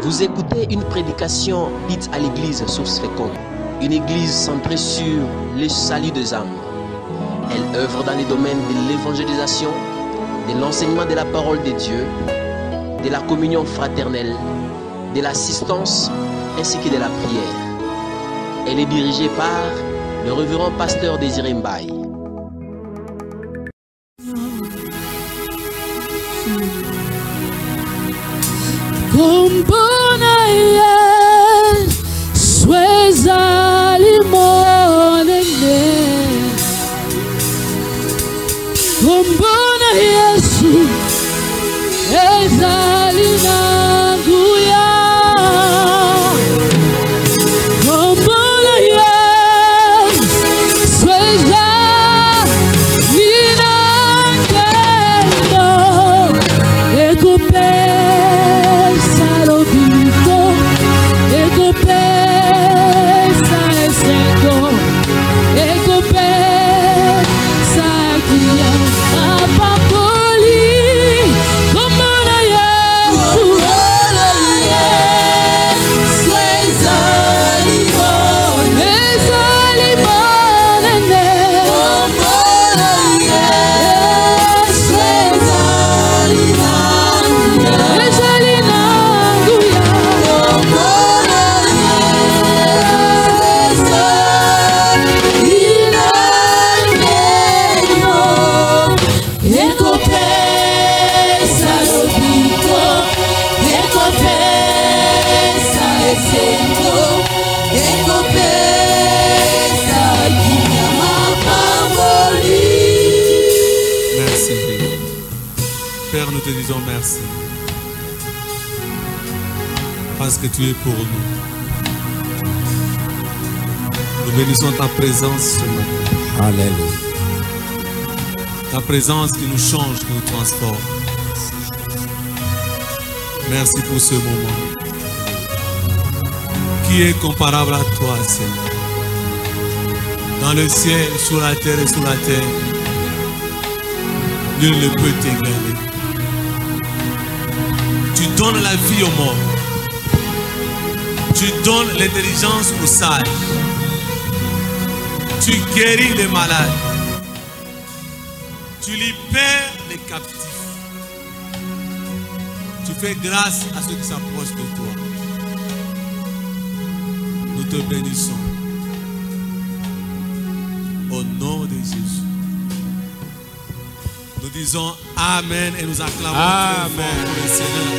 Vous écoutez une prédication dite à l'église Source Féconde, une église centrée sur le salut des âmes. Elle œuvre dans les domaines de l'évangélisation, de l'enseignement de la parole de Dieu, de la communion fraternelle, de l'assistance ainsi que de la prière. Elle est dirigée par le révérend pasteur Désiré Mbaye. Kumbona sweza limonene Kumbona Yesu ezali nanguya Kumbona sweza linangendo ekupe Père, nous te disons merci parce que tu es pour nous. Nous bénissons ta présence ce matin. Alléluia. Ta présence qui nous change, qui nous transforme. Merci pour ce moment. Qui est comparable à toi, Seigneur? Dans le ciel, sur la terre et sous la terre, nul ne peut t'égaler. Tu donnes la vie aux morts. Tu donnes l'intelligence aux sages. Tu guéris les malades. Tu libères les captifs. Tu fais grâce à ceux qui s'approchent de toi. Nous te bénissons. Au nom de Jésus. Nous disons Amen et nous acclamons Amen pour le Seigneur.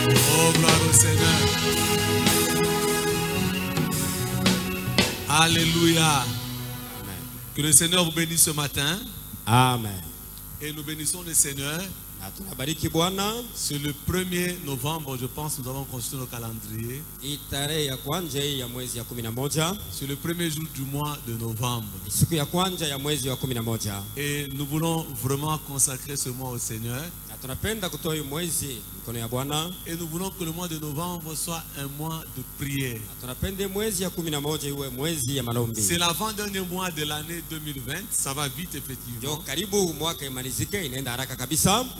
Oh, gloire au Seigneur. Alléluia. Amen. Que le Seigneur vous bénisse ce matin. Amen. Et nous bénissons le Seigneur. C'est le 1er novembre, je pense, nous avons consulté nos calendriers. C'est le premier jour du mois de novembre. Et nous voulons vraiment consacrer ce mois au Seigneur. Et nous voulons que le mois de novembre soit un mois de prière. C'est l'avant-dernier mois de l'année 2020. Ça va vite, effectivement.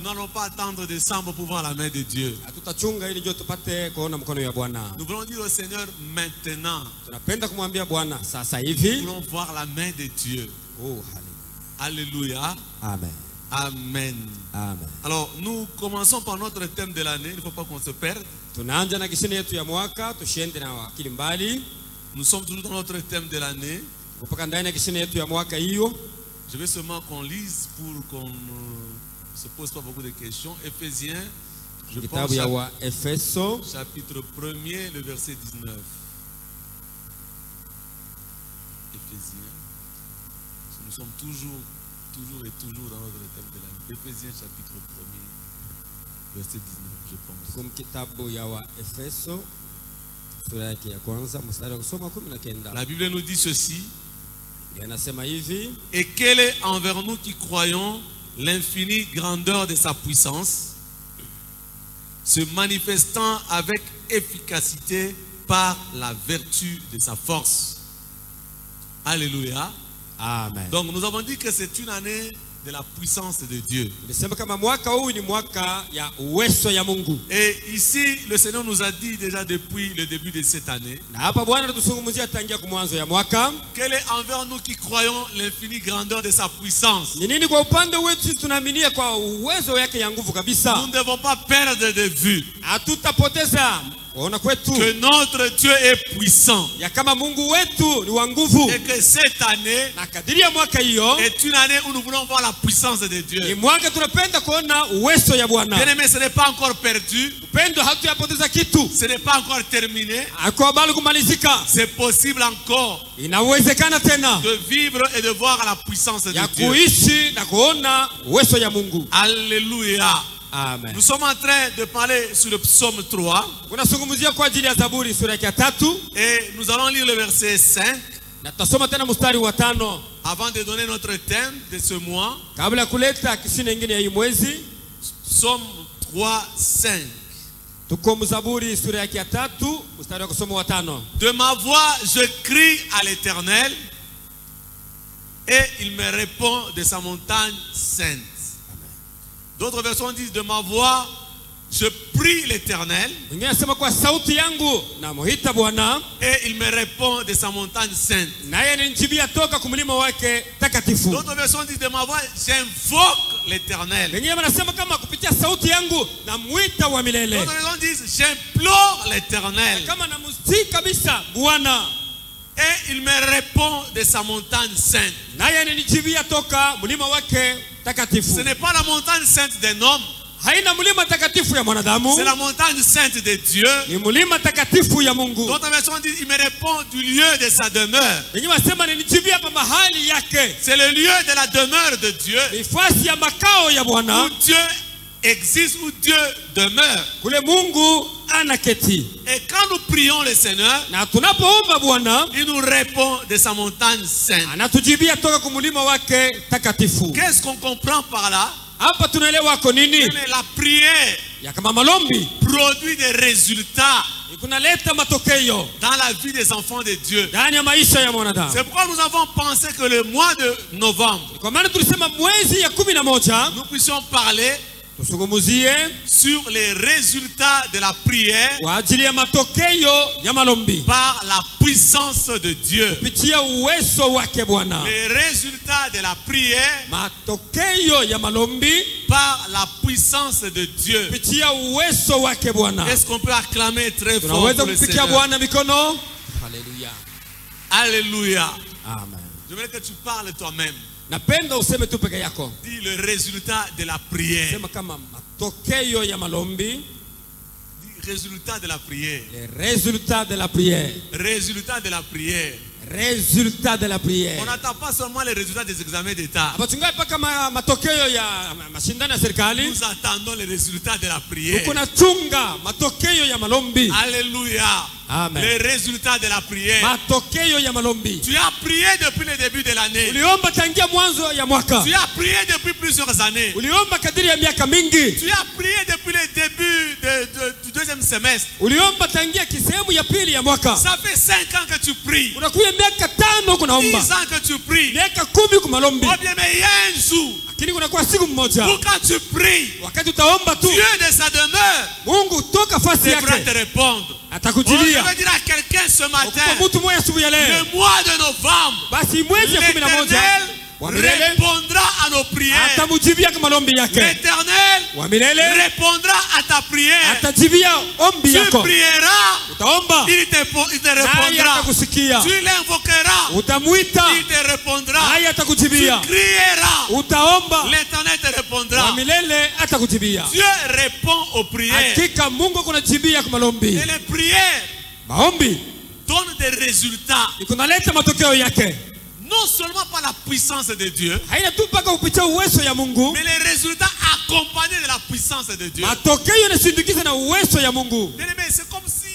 Nous n'allons pas attendre décembre pour voir la main de Dieu. Nous voulons dire au Seigneur maintenant. Nous voulons voir la main de Dieu. Oh, alléluia. Amen. Amen. Amen. Alors, nous commençons par notre thème de l'année. Il ne faut pas qu'on se perde. Nous sommes toujours dans notre thème de l'année. Je vais seulement qu'on lise pour qu'on ne se pose pas beaucoup de questions. Éphésiens, je pense, chapitre 1er, le verset 19. Éphésiens. Nous sommes toujours dans notre thème de l'année. Éphésiens chapitre 1er, verset 19, je pense. La Bible nous dit ceci. Et quelle est envers nous qui croyons l'infinie grandeur de sa puissance, se manifestant avec efficacité par la vertu de sa force. Alléluia. Amen. Donc nous avons dit que c'est une année de la puissance de Dieu. Nilisema kama mwaka huu ni mwaka ya uwezo ya Mungu. Et ici, le Seigneur nous a dit déjà depuis le début de cette année, Na hapa Bwana anatuzungumzia tangia kwa mwanzo ya mwaka. quelle est envers nous qui croyons l'infinie grandeur de sa puissance. Ni nini kwa upande wetu sisi tunaaminia kwa uwezo yake ya nguvu Nous kabisa. ne devons pas perdre de vue Hatutapoteza kuona kwetu que notre Dieu est puissant ya kama Mungu wetu ni wa nguvu. et que cette année Na kadiri ya mwaka hiyo est une année où nous voulons voir la puissance de ni Dieu. mwaka tunapenda kuona uwezo ya Bwana. Bien-aimé, ce n'est pas encore perdu, Upendo hatuyapoteza kitu. ce n'est pas encore terminé. Ako bali kumalizika. C'est possible encore Inawezekana tena de vivre et de voir la puissance de ya Dieu. kuishi na kuona uwezo ya Mungu. Alléluia. Amen. Nous sommes en train de parler sur le psaume 3 Unazungumzia kwa ajili ya Zaburi sura ya 3 et nous allons lire le verset 5 na tutasoma tena mstari wa 5 avant de donner notre thème de ce mois. kabla ya kuleta kisina nyingine ya hii mwezi. Psaume 3, 5. Tuko Zaburi sura ya 3 mstari wa kusoma wa 5. De ma voix, je crie à l'Éternel et il me répond de sa montagne sainte. D'autres versions disent de ma voix, je prie l'Éternel Mwingine anasema kwa sauti yangu namuita Bwana et il me répond de sa montagne sainte. naye ananijibia toka kumlima wake takatifu. D'autres versions disent de ma voix, j'invoque l'Éternel. Wengine wanasema kama kupitia sauti yangu namuita wa milele. D'autres versions disent j'implore l'Éternel Kama namusi kabisa Bwana et il me répond de sa montagne sainte. naye ananijibia toka mlima wake takatifu. Ce n'est pas la montagne sainte d'un homme, Haina mlima takatifu ya mwanadamu, c'est la montagne sainte de Dieu. ni mlima takatifu ya Mungu. D'autres versions disent il me répond du lieu de sa demeure. Wengine wanasema ananijibia pa mahali yake, C'est le lieu de la demeure de Dieu, ni fasi ya makao ya où Bwana, Dieu existe, où Dieu demeure. kule Mungu anaketi. Et quand nous prions le Seigneur, Na tunapoomba Bwana il nous répond de sa montagne sainte. anatujibia toka kumlima wake takatifu. Qu'est-ce qu'on comprend par là? Hapa tunaelewa kwa nini La prière ya kama malombi produit des résultats kunaleta matokeo dans la vie des enfants de Dieu. ndani ya maisha ya mwanadamu. C'est pourquoi nous avons pensé que le mois de novembre, Kwa maana tulisema mwezi ya 11 nous puissions parler tusungumuzie sur les résultats de la prière kwa ajili ya matokeo ya malombi par la puissance de Dieu. kupitia uwezo wake Bwana. Les résultats de la prière Matokeo ya malombi par la puissance de Dieu. kupitia uwezo wake Bwana. Est-ce qu'on peut acclamer très fort Tunaweza pour le kupikia Seigneur? Bwana mikono. Haleluya. Alléluia. Amen. Je veux que tu parles toi-même. Napenda useme tu peke yako. Dis le résultat de la prière. Sema kama matokeo ya malombi, Dis résultat de la prière. les résultats de la prière. Résultat de la prière. Résultats de la prière. On n'attend pas seulement les résultats des examens d'État. Hapa tungai paka matokeo ya mashindano ya serikali. Nous attendons les résultats de la prière. Tuko na chunga matokeo ya malombi. Alléluia. Amen. Les résultats de la prière. Matokeo ya malombi. Tu as prié depuis le début de l'année. Uliomba tangia mwanzo ya mwaka. Tu as prié depuis plusieurs années. Uliomba kadiri ya miaka mingi. Tu as prié depuis le début du deuxième semestre. Uliomba tangia kisehemu ya pili ya mwaka. Ça fait 5 ans que tu pries. Unakuya miaka 5 kunaomba. 10 ans que tu pries. Miaka 10 kumalombi. Oh bien, mais il y a un jour Lakini kunakuwa siku mmoja où quand tu pries, wakati utaomba tu Dieu de sa demeure Mungu toka fasi devra te yake répondre. Oh, je atakujibia. veux dire à quelqu'un ce matin, Kwa mtu mmoja asubuhi ya leo, le mois de novembre, basi mwezi ya 11 l'Éternel wa milele répondra à nos prières. atamujibia kwa malombi yake. L'Éternel Wa milele répondra à ta prière. atajibia ombi Tu yako. prieras, Utaomba il te naye répondra. atakusikia. Tu l'invoqueras, Utamuita il te répondra. naye Tu atakujibia. crieras, Utaomba l'Éternel te wa répondra. milele atakujibia. Dieu répond aux prières. Hakika Mungu kunajibia kwa malombi. Et les prières Maombi donnent des résultats. kunaleta matokeo yake. Non seulement par la puissance de Dieu, Haina tu mpaka kupitia uwezo ya Mungu, mais les résultats accompagnés de la puissance de Dieu. matokeo yanasindikiza na uwezo ya Mungu. Bien-aimé, c'est comme si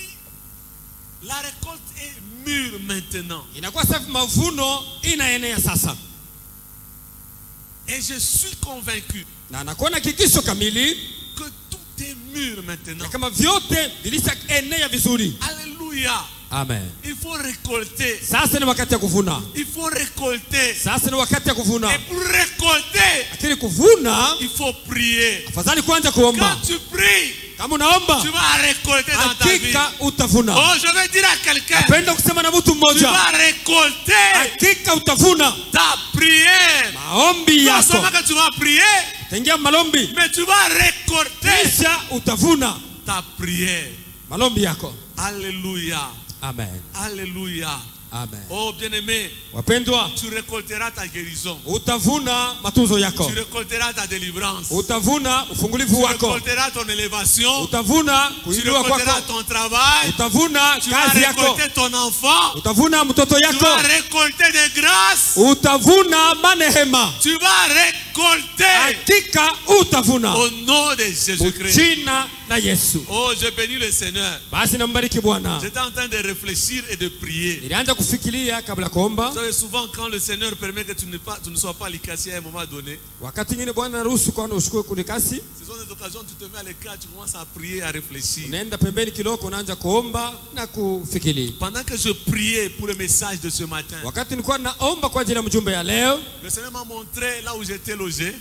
la récolte est mûre maintenant. Inakuwa safi, mavuno inaenea sasa, Et je suis convaincu na nakuwa na hakikisho kamili que tout est mûr maintenant. na kama vyote vilishaenea vizuri. Alléluia. Amen. Il faut récolter. Sasa ni wakati ya kuvuna. Il faut récolter. Sasa ni wakati ya kuvuna. Et pour récolter, Lakini kuvuna, il faut prier. afadhali kwanza kuomba. Quand tu pries, Kama unaomba, tu vas récolter dans ta vie. hakika utavuna. Oh, je vais dire à quelqu'un, Napenda kusema na mtu tu mmoja, vas récolter hakika utavuna. ta prière. Maombi Non yako. seulement que tu vas prier, Utaingia malombi, mais tu vas récolter kisha utavuna ta prière. malombi yako. Alléluia. Amen. Alléluia. Amen. Oh, bien-aimé, Wapendwa, tu récolteras ta guérison. utavuna matunzo yako. Tu récolteras ta délivrance. Utavuna ufungulivu Tu wako. récolteras ton élévation. Utavuna Tu kuinuliwa récolteras kwako. ton travail. Utavuna Tu vas kazi yako. récolter ton enfant. Utavuna mtoto Tu yako. vas récolter des grâces. Utavuna manehema. Tu vas récolter Hakika utavuna. au nom de Jésus-Christ. Jina la Yesu. Oh, je bénis le Seigneur. Basi nambariki Bwana. J'étais en train de réfléchir et de prier. Nilianza kufikiria kabla kuomba. Vous savez, souvent quand le Seigneur permet que tu ne sois pas likasi à un moment donné, Wakati mwingine Bwana anaruhusu kwa ushukue kunikasi. ce sont des occasions où tu te mets à l'écart, tu commences à prier, à réfléchir. Unaenda pembeni kidogo unaanza kuomba na kufikiri. Pendant que je priais pour le message de ce matin, Wakati nilikuwa naomba kwa ajili ya mjumbe ya leo, le Seigneur m'a montré là où j'étais logé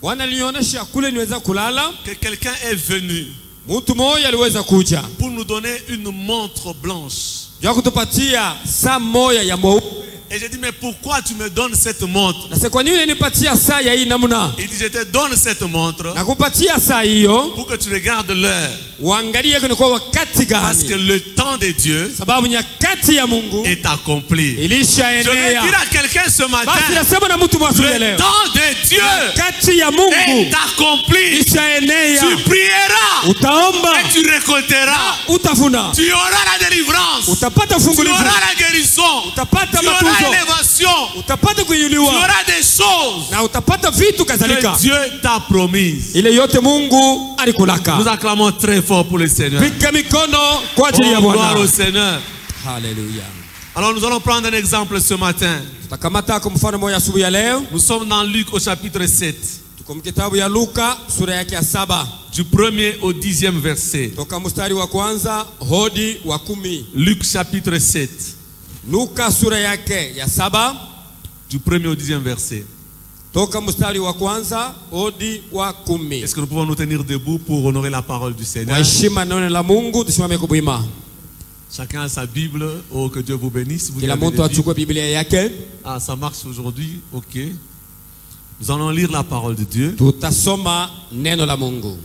Bwana alinionyesha kule niweza kulala. que quelqu'un est venu Mtu mmoja aliweza kuja pour nous donner une montre blanche. juu kutupatia saa moja ya mweupe. Et j'ai dit, mais pourquoi tu me donnes cette montre? Na sasa kwa nini unanipatia saa ya hii namna? Il dit, je te donne cette montre Na kupatia saa hiyo pour que tu regardes l'heure. uangalie ni kwa wakati Parce que gani. le temps de Dieu Sababu nyakati ya Mungu est accompli. Je vais ilishaenea. dire à quelqu'un ce matin, Basi nasema na mtu mwasuli le leo. temps de Dieu Kati ya Mungu est accompli. ilishaenea. Tu prieras Utaomba, et tu récolteras. utavuna. Tu auras la délivrance. Utapata Tu ufungulivu. auras la guérison. Utapata Tu auras matunzo. l'élévation. Utapata Tu kuinuliwa. auras des choses Na utapata vitu kadhalika. que Dieu t'a promises. Ile yote Mungu alikulaka. Nous acclamons très fort pour le Seigneur. Piga mikono kwa ajili ya Oh, gloire au Bwana. Seigneur. Haleluya. Alors nous allons prendre un exemple ce matin. Tutakamata kwa mfano moja asubuhi ya leo. Nous sommes dans Luc au chapitre 7, Tuko mkitabu ya Luka sura yake ya 7. du 1er au 10e verset. Toka mstari wa kwanza hodi wa 10. Luc chapitre 7, Luka sura yake ya 7. du 1er au 10e verset. Toka mstari wa kwanza hodi wa 10. Est-ce que nous pouvons nous tenir debout pour honorer la parole du Seigneur? Waheshima neno la Mungu, tusimame kubuima. Chacun a sa Bible. Oh, que Dieu vous bénisse. Vous Kila avez mtu des Bibles. achukue Biblia yake. Ah, ça marche aujourd'hui. Ok. Nous allons lire la parole de Dieu. Tutasoma neno la Mungu.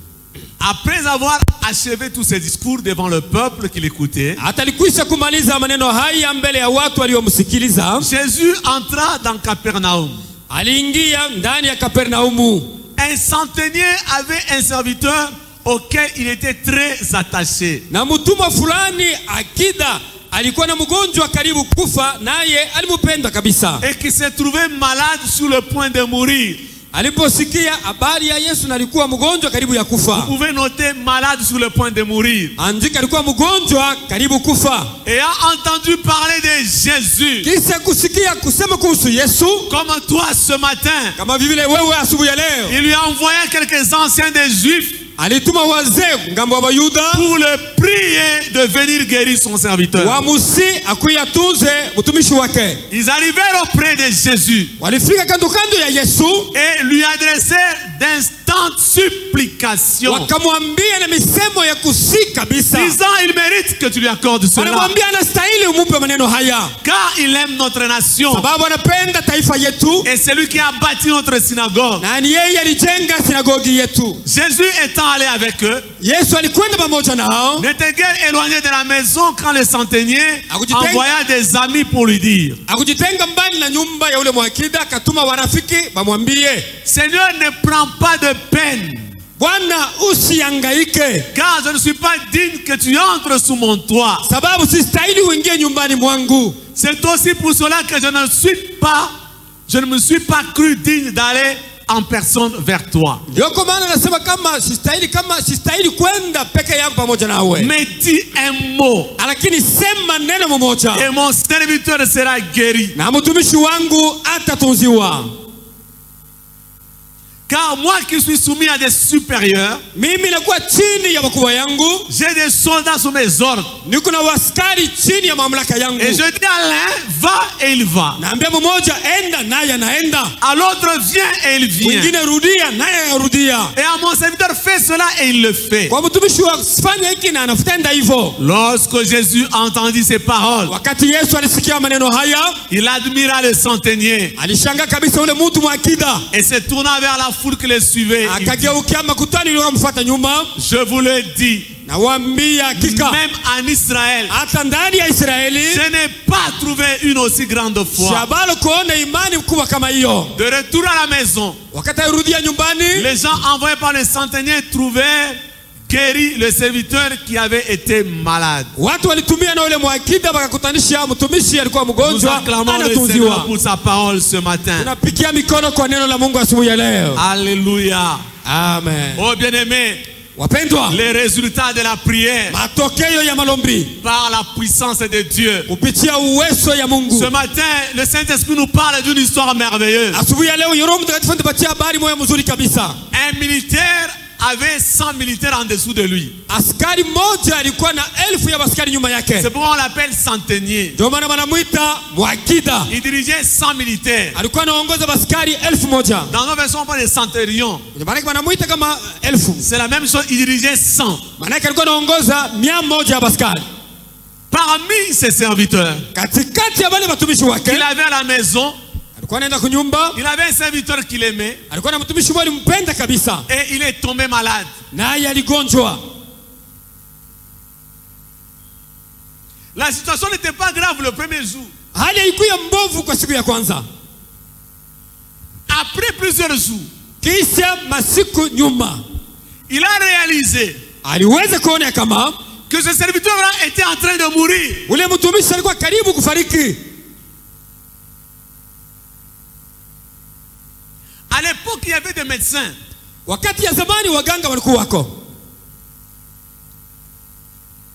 Après avoir achevé tous ces discours devant le peuple qui l'écoutait, Atalikwisha kumaliza maneno haya mbele ya watu waliomsikiliza. Jésus entra dans Capernaum. Aliingia ndani ya Kapernaumu. Un centenier avait un serviteur auquel il était très attaché. Na mtumwa fulani akida alikuwa na mgonjwa karibu kufa, naye alimupenda kabisa. Et qui se trouvait malade sur le point de mourir. Aliposikia habari ya Yesu na alikuwa mgonjwa karibu ya kufa. Vous pouvez noter malade sur le point de mourir. Andika alikuwa mgonjwa karibu kufa. Et a entendu parler de Jésus. Kisha kusikia kusema kuhusu Yesu, Comme toi ce matin, kama vile wewe asubuhi ya leo, il lui a envoyé quelques anciens des Juifs alituma wazee ngambo wa Bayuda pour le prier de venir guérir son serviteur. wamusi akuya tunze mtumishi wake. Ils arrivèrent auprès de Jésus Walifika kando kando ya Yesu et lui adressèrent d'instantes supplications, wakamwambia na misemo ya kusi kabisa. disant il mérite que tu lui accordes cela, Wanamwambia anastahili umupe maneno haya, car il aime notre nation sababu anapenda taifa yetu et c'est lui qui a bâti notre synagogue. na ni yeye alijenga sinagogi yetu. Jésus étant allé avec eux, Yesu alikwenda pamoja nao, n'était guère éloigné de la maison quand le centenier Akujitenga. envoya des amis pour lui dire, akujitenga mbali na nyumba ya ule mwakida, akatuma warafiki bamwambie, Seigneur, ne prends pas de peine, Bwana usihangaike, car je ne suis pas digne que tu entres sous mon toit. sababu sistahili uingie nyumbani mwangu. C'est aussi pour cela que je ne me suis pas cru digne d'aller en personne vers toi. Ndio kwa maana nasema kama sistahili kwenda peke yangu pamoja nawe, Mais dis un mot lakini sema neno mmoja et mon serviteur sera guéri. na mtumishi wangu atatunziwa. Car moi qui suis soumis à des supérieurs, mimi nakuwa chini ya wakubwa yangu, j'ai des soldats sous mes ordres. niko na waskari chini ya mamlaka yangu. Et je dis à l'un, va et il va. Naambia mmoja enda naye anaenda. À l'autre, viens et il vient. Mwingine rudia naye arudia. Et à mon serviteur, fais cela et il le fait. Kwa mtumishi wa fanya hiki na anafutenda hivyo. Lorsque Jésus entendit ces paroles, Wakati Yesu alisikia maneno haya, il admira le centenier alishanga kabisa ule mtu mwakida. et se tourna vers la foule qui le suivait. Il dit, Akageukia makutano iliyomfuata nyuma, je vous le dis, na waambia hakika même en Israël, hata ndani ya Israeli je n'ai pas trouvé une aussi grande foi. shabalo kuona imani kubwa kama hiyo. De retour à la maison, Wakati arudia nyumbani, les gens envoyés par le centenier trouvèrent guéri le serviteur qui avait été malade. watu walitumia na ule mwakida wakakutanisha mtumishi alikuwa Nous mgonjwa acclamons le Seigneur anatunziwa. pour sa parole ce matin. Tunapigia mikono kwa neno la Mungu asubuhi ya leo. Alléluia. Amen. Oh bien-aimés, Wapendwa, les résultats de la prière matokeo ya malombi par la puissance de Dieu. kupitia uwezo ya Mungu. Ce matin, le Saint-Esprit nous parle d'une histoire merveilleuse. Asubuhi ya leo Roho Mtakatifu anatupatia habari moja mzuri kabisa. Un militaire avait 100 militaires en dessous de lui. Askari mmoja alikuwa na 1000 ya askari nyuma yake. C'est pourquoi on l'appelle centenier. Ndio maana wanamuita mwakida. Il dirigeait 100 militaires. Alikuwa anaongoza askari 1000. Dans nos versions, on parle de centurion. Ndio maana wanamuita kama 1000. C'est la même chose, il dirigeait 100. Maana alikuwa anaongoza 100 ya askari. Parmi ses serviteurs, Katikati ya wale watumishi wake, il avait à la maison, alikuwa anaenda kunyumba, il avait un serviteur qu'il aimait alikuwa na mtumishi mmoja alimpenda kabisa, et il est tombé malade. naye aligonjwa. La situation n'était pas grave le premier jour. Hali haikuwa mbovu kwa siku ya kwanza. Après plusieurs jours, Kisha masiku nyuma, il a réalisé aliweza kuona kama que ce serviteur-là était en train de mourir. ule mtumishi alikuwa karibu kufariki. À l'époque, il y avait des médecins. Wakati ya zamani waganga walikuwa wako.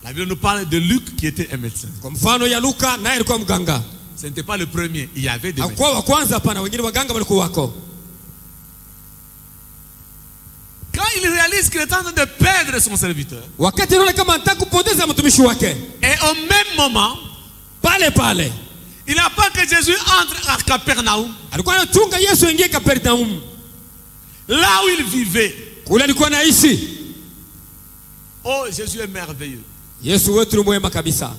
La Bible nous parle de Luc qui était un médecin. Kwa mfano ya Luka, naye alikuwa mganga. Ce n'était pas le premier, il y avait des médecins. Hakuwa wa kwanza, hapana, wengine waganga walikuwa wako. Quand il réalise qu'il est en train de perdre son serviteur, Wakati anaona kama anataka kupoteza mtumishi wake, et au même moment, pale pale il n'a pas que Jésus entre à Capernaum, alikuwa anachunga Yesu aingie Kapernaum, là où il vivait. kule alikuwa anaishi. Oh, Jésus est merveilleux. Yesu wetu ni mwema kabisa.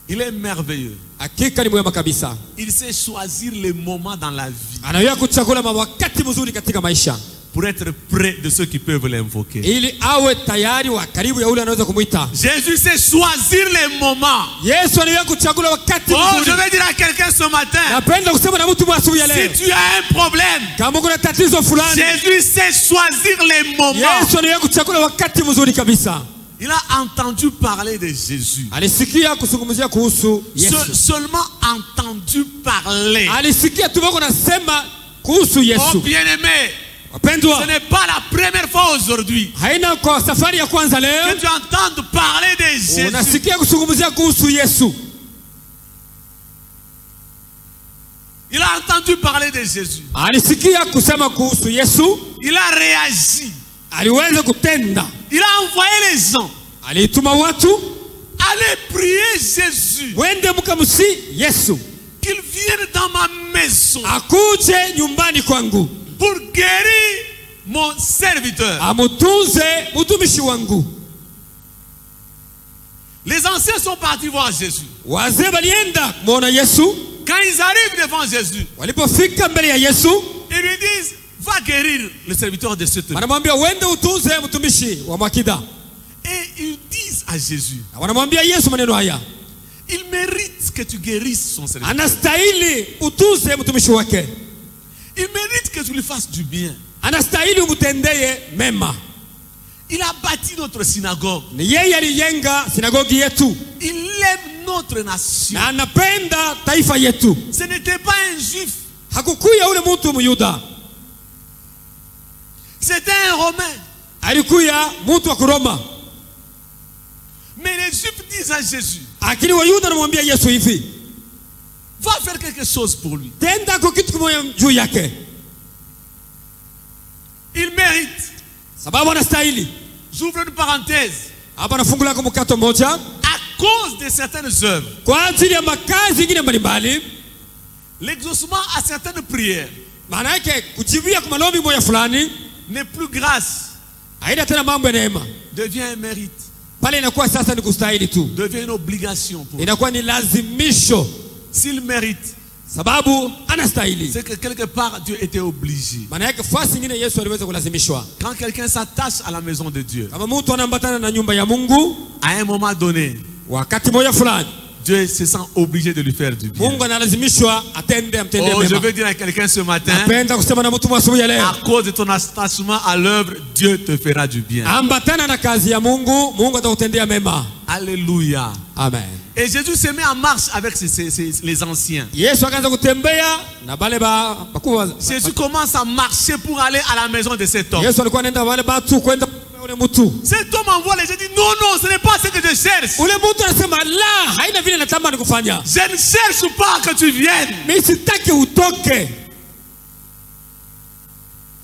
Il est merveilleux. Hakika ni mwema kabisa. Il sait choisir les moments dans la vie Anaweza kuchagua wakati mzuri katika maisha pour être près de ceux qui peuvent l'invoquer. ili awe tayari wa karibu ya ule anaweza kumuita. Jésus sait choisir les moments. Yesu anaweza kuchagua wakati Oh, je mzuri. vais dire à quelqu'un ce matin, Napenda kusema na mtu asubuhi ya leo, si tu as un problème, kama kuna tatizo fulani, Jésus sait choisir les moments. Yesu anaweza kuchagua wakati mzuri kabisa. Il a entendu parler de Jésus. Alisikia kuzungumzia kuhusu Yesu. Seulement entendu parler. Alisikia tu wako nasema kuhusu Oh Yesu. bien-aimé, Wapendwa, ce n'est pas la première fois aujourd'hui haina kwa safari ya kwanza que leo tu entends parler de Jésus. unasikia kuzungumzia kuhusu Yesu. Il a entendu parler de Jésus. Alisikia kusema kuhusu Yesu, Il a réagi. aliweza kutenda. Il a envoyé les gens. Alituma watu, Allez prier Jésus. wende mkamsi Yesu Qu'il vienne dans ma maison akuje nyumbani kwangu pour guérir mon serviteur. amutunze mtumishi wangu. Les anciens sont partis voir Jésus. Wazee walienda kumwona Yesu. Quand ils arrivent devant Jésus, Walipofika mbele ya Yesu, ils lui disent, va guérir le serviteur de cette. wanamwambia wende utunze mtumishi wa mwakida. Et ils disent à Jésus, Na wanamwambia Yesu maneno haya, il mérite que tu guérisses son serviteur. anastahili utunze mtumishi wake, Il mérite que tu lui fasses du bien. anastahili umtendee mema. Il a bâti notre synagogue. Ni yeye alijenga sinagogi yetu Il aime notre nation. na anapenda taifa yetu. Ce n'était pas un juif, Hakukuya ule mtu Myuda, c'était un romain. alikuya mtu wa Roma. Mais les juifs disent à Jésus, Lakini Wayuda wanamwambia Yesu hivi, va faire quelque chose pour lui. tenda kwa kitu kimoja juu yake. Il mérite. sababu anastahili. J'ouvre une parenthèse. Hapa nafungula kwa mkato mmoja. À cause de certaines œuvres, Kwa ajili ya makazi ingine mbalimbali, l'exaucement à certaines prières maana yake kujibia kwa maombi moja fulani n'est plus grâce, haina tena mambo ya neema. devient un mérite, Pale inakuwa sasa ni kustahili tu. devient une obligation pour lui. Inakuwa ni lazimisho S'il mérite, sababu anastahili. c'est que quelque part Dieu était obligé. Maana yake fasi nyingine Yesu aliweza kulazimishwa. Quand quelqu'un s'attache à la maison de Dieu, Kama mtu anaambatana na nyumba ya Mungu, à un moment donné, wakati moja fulani Dieu se sent obligé de lui faire du bien. Mungu analazimishwa amtendee Oh, je mema. veux dire à quelqu'un ce matin, Napenda kusema na mtu asubuhi ya leo, à cause de ton attachement à l'œuvre, Dieu te fera du bien. ambatana na kazi ya Mungu, Mungu atakutendea mema. Alléluia. Amen. Et Jésus se met en marche avec les anciens. Yesu akaanza kutembea na bale bakubwa. Jésus commence à marcher pour aller à la maison de cet homme. Yesu alikuwa anaenda wale batu kwenda ule mtu. Cet homme envoie les gens, dit non, non, ce n'est pas ce que je cherche. Ule mtu anasema la, haina vile natamani kufanya. Je ne cherche pas que tu viennes. Mimi sitaki utoke.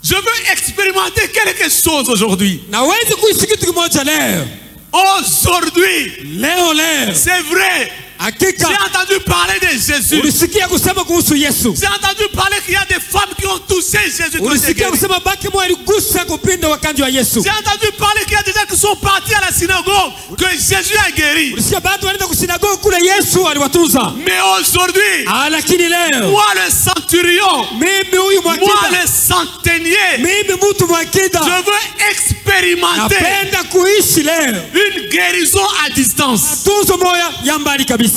Je veux expérimenter quelque chose aujourd'hui. Nawezi kuishi kitu kimoja leo. Aujourd'hui, Leo. c'est vrai. Hakika J'ai entendu parler de Jésus. ulisikia kusema kuhusu Yesu. J'ai entendu parler qu'il y a des femmes qui ont touché Jésus. qui ont été Ulisikia guéries. kusema baki mwa aligusa kupinda wakanji wa Yesu. J'ai entendu parler qu'il y a des gens qui sont partis à la synagogue, que Jésus a guéri. Ulisikia batu wanaenda kusinagogi kule Yesu aliwatunza. Mais aujourd'hui, Lakini leo moi le centurion, mimi huyu moi mwakida, le centenier, mimi mtu mwakida, je veux expérimenter napenda kuishi leo une guérison à distance. tunzo moya ya mbali kabisa.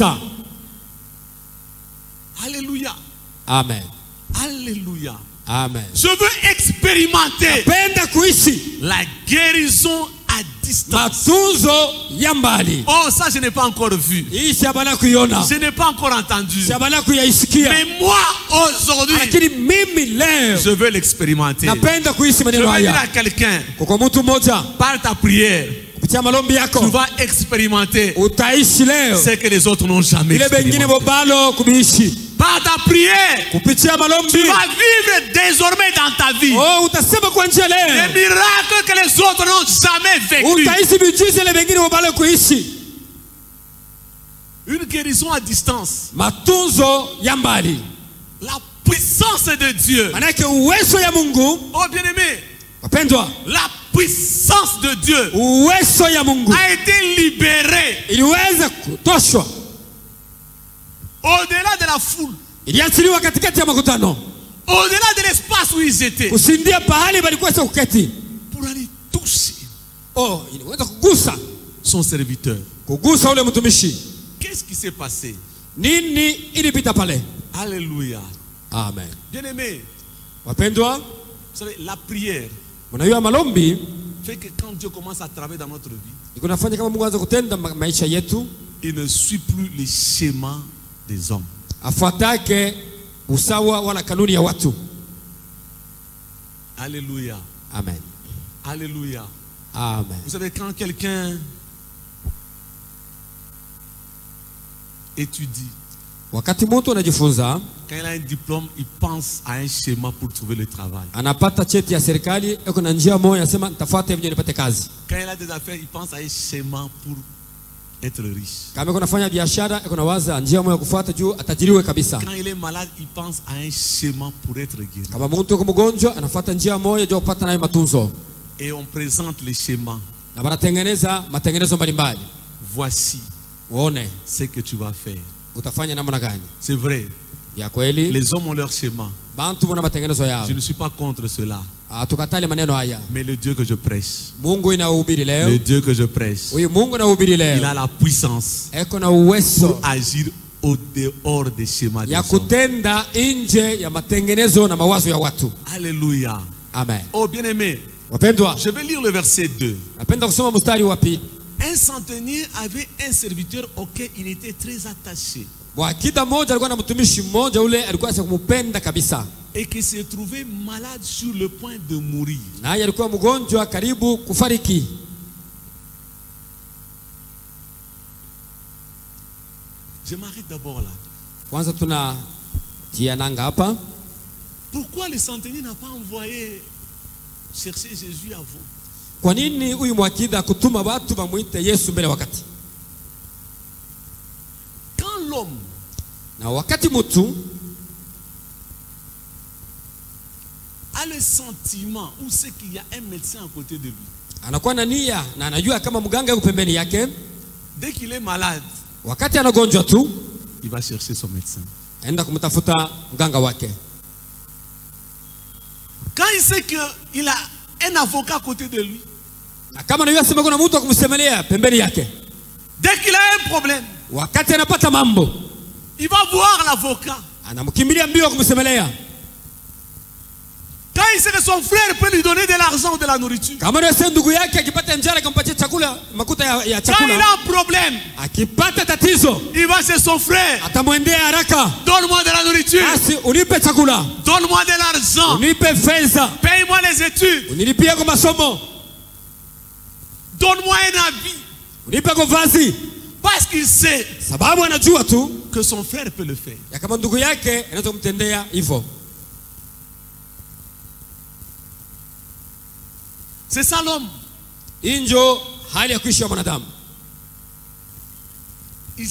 Alléluia. Amen. Alléluia. Amen. Je veux expérimenter Napenda kuishi la guérison à distance. matunzo ya mbali. Oh, ça je n'ai pas encore vu. Hii siabana kuiona, Je n'ai pas encore entendu. siabana kuyaisikia, Mais moi, aujourd'hui, lakini mimi leo je veux l'expérimenter. napenda kuishi Je maneno veux dire haya. à quelqu'un, Kwa mtu mmoja, par ta prière, kupitia malombi tu yako vas expérimenter utaishi leo ce que les autres n'ont jamais ile bengine expérimenté. bobalo kubiishi. Par ta prière, Kupitia malombi, tu vas vivre désormais dans ta vie oh, utasema kwa njia les leo miracles que les autres n'ont jamais vécu. utaishi miujiza ile bengine bobalo kuishi. Une guérison à distance. Matunzo ya mbali, La puissance de Dieu. manake uwezo ya Mungu. Oh bien-aimé, Wapendwa, la puissance de Dieu uwezo ya Mungu a été libérée iliweza kutoshwa, au-delà de la foule, iliachiliwa katikati ya makutano, au-delà de l'espace où ils étaient, kusindia pahali balikuwa kuketi. pour aller toucher Oh, iliweza kugusa, son serviteur. kugusa ule mtumishi. Qu'est-ce qui s'est passé? Nini ilipita pale? Alléluia. Amen. Bien-aimé, Wapendwa, vous savez, la prière mnajua malombi fait que quand Dieu commence à travailler dans notre vie, iko nafanya kama Mungu aanza kutenda maisha yetu, il ne suit plus les schémas des hommes. afuatake usawa wala kanuni ya watu. Alléluia. Amen. Alléluia. Amen. Vous savez, quand quelqu'un étudie, Wakati mtu anajifunza, quand il a un diplôme, il pense à un schéma pour trouver le travail. anapata cheti ya serikali, iko na njia moja, anasema nitafuata hivi nipate kazi. Quand il a des affaires, il pense à un schéma pour être riche. Kama iko nafanya biashara, iko na waza njia moja kufuata juu atajiriwe kabisa. Quand il est malade, il pense à un schéma pour être guéri. Kama mtu yuko mgonjwa, anafuata njia moja juu kupata nayo matunzo. Et on présente les schémas. Na wanatengeneza matengenezo mbalimbali. Voici Uone ce que tu vas faire. utafanya namna gani. C'est vrai. Ya kweli, Les hommes ont leur schéma. bantu wana matengenezo yao. Je ne suis pas contre cela. Tukatali maneno haya. Mais le Dieu que je prêche, Mungu inahubiri leo. le Dieu que je prêche, Huyu Mungu anahubiri leo. il a la puissance Eko na uwezo pour agir au dehors des schémas des ya hommes. kutenda nje ya matengenezo na mawazo ya watu. Alléluia. Amen. Oh bien-aimé, Wapendwa, je vais lire le verset 2. napenda kusoma mstari wa pili. Un centenier avait un serviteur auquel il était très attaché Wakida mmoja alikuwa na mtumishi mmoja ule alikuwa kumpenda kabisa. et qui se trouvait malade sur le point de mourir. Naye alikuwa mgonjwa karibu kufariki. Je m'arrête d'abord là. Kwanza tuna tia nanga hapa. Pourquoi le centenier n'a pas envoyé chercher Jésus avant? Kwa nini huyu mwakida kutuma watu bamuite Yesu mbele wakati? Quand l'homme Na wakati mtu a le sentiment ou sait qu'il y a un médecin à côté de lui, anakuwa na nia na anajua kama mganga yuko pembeni yake, dès qu'il est malade, wakati anagonjwa tu il va chercher son médecin. aenda kumtafuta mganga wake. Quand il sait qu'il a un avocat à côté de lui, Na kama anajua sema kuna mtu akumsemelea pembeni yake, dès qu'il a un problème, wakati anapata mambo il va voir l'avocat. anamkimbilia mbio kumsemelea. Quand il sait que son frère peut lui donner de l'argent ou de la nourriture, Kama ndio ndugu yake akipata njara akampatia chakula, makuta ya quand il chakula, a un problème, akipata tatizo il va chez son frère. atamwendea haraka, Donne-moi de la nourriture, basi unipe chakula, donne-moi de l'argent, unipe fedha, paye-moi les études, unilipie kwa masomo, donne-moi un habit. unipe kwa vazi, Parce qu'il sait sababu anajua tu que son frère peut le faire. ya kama ndugu yake anaweza kumtendea hivyo. C'est ça l'homme. Hii ndio hali ya kuishi ya mwanadamu. Il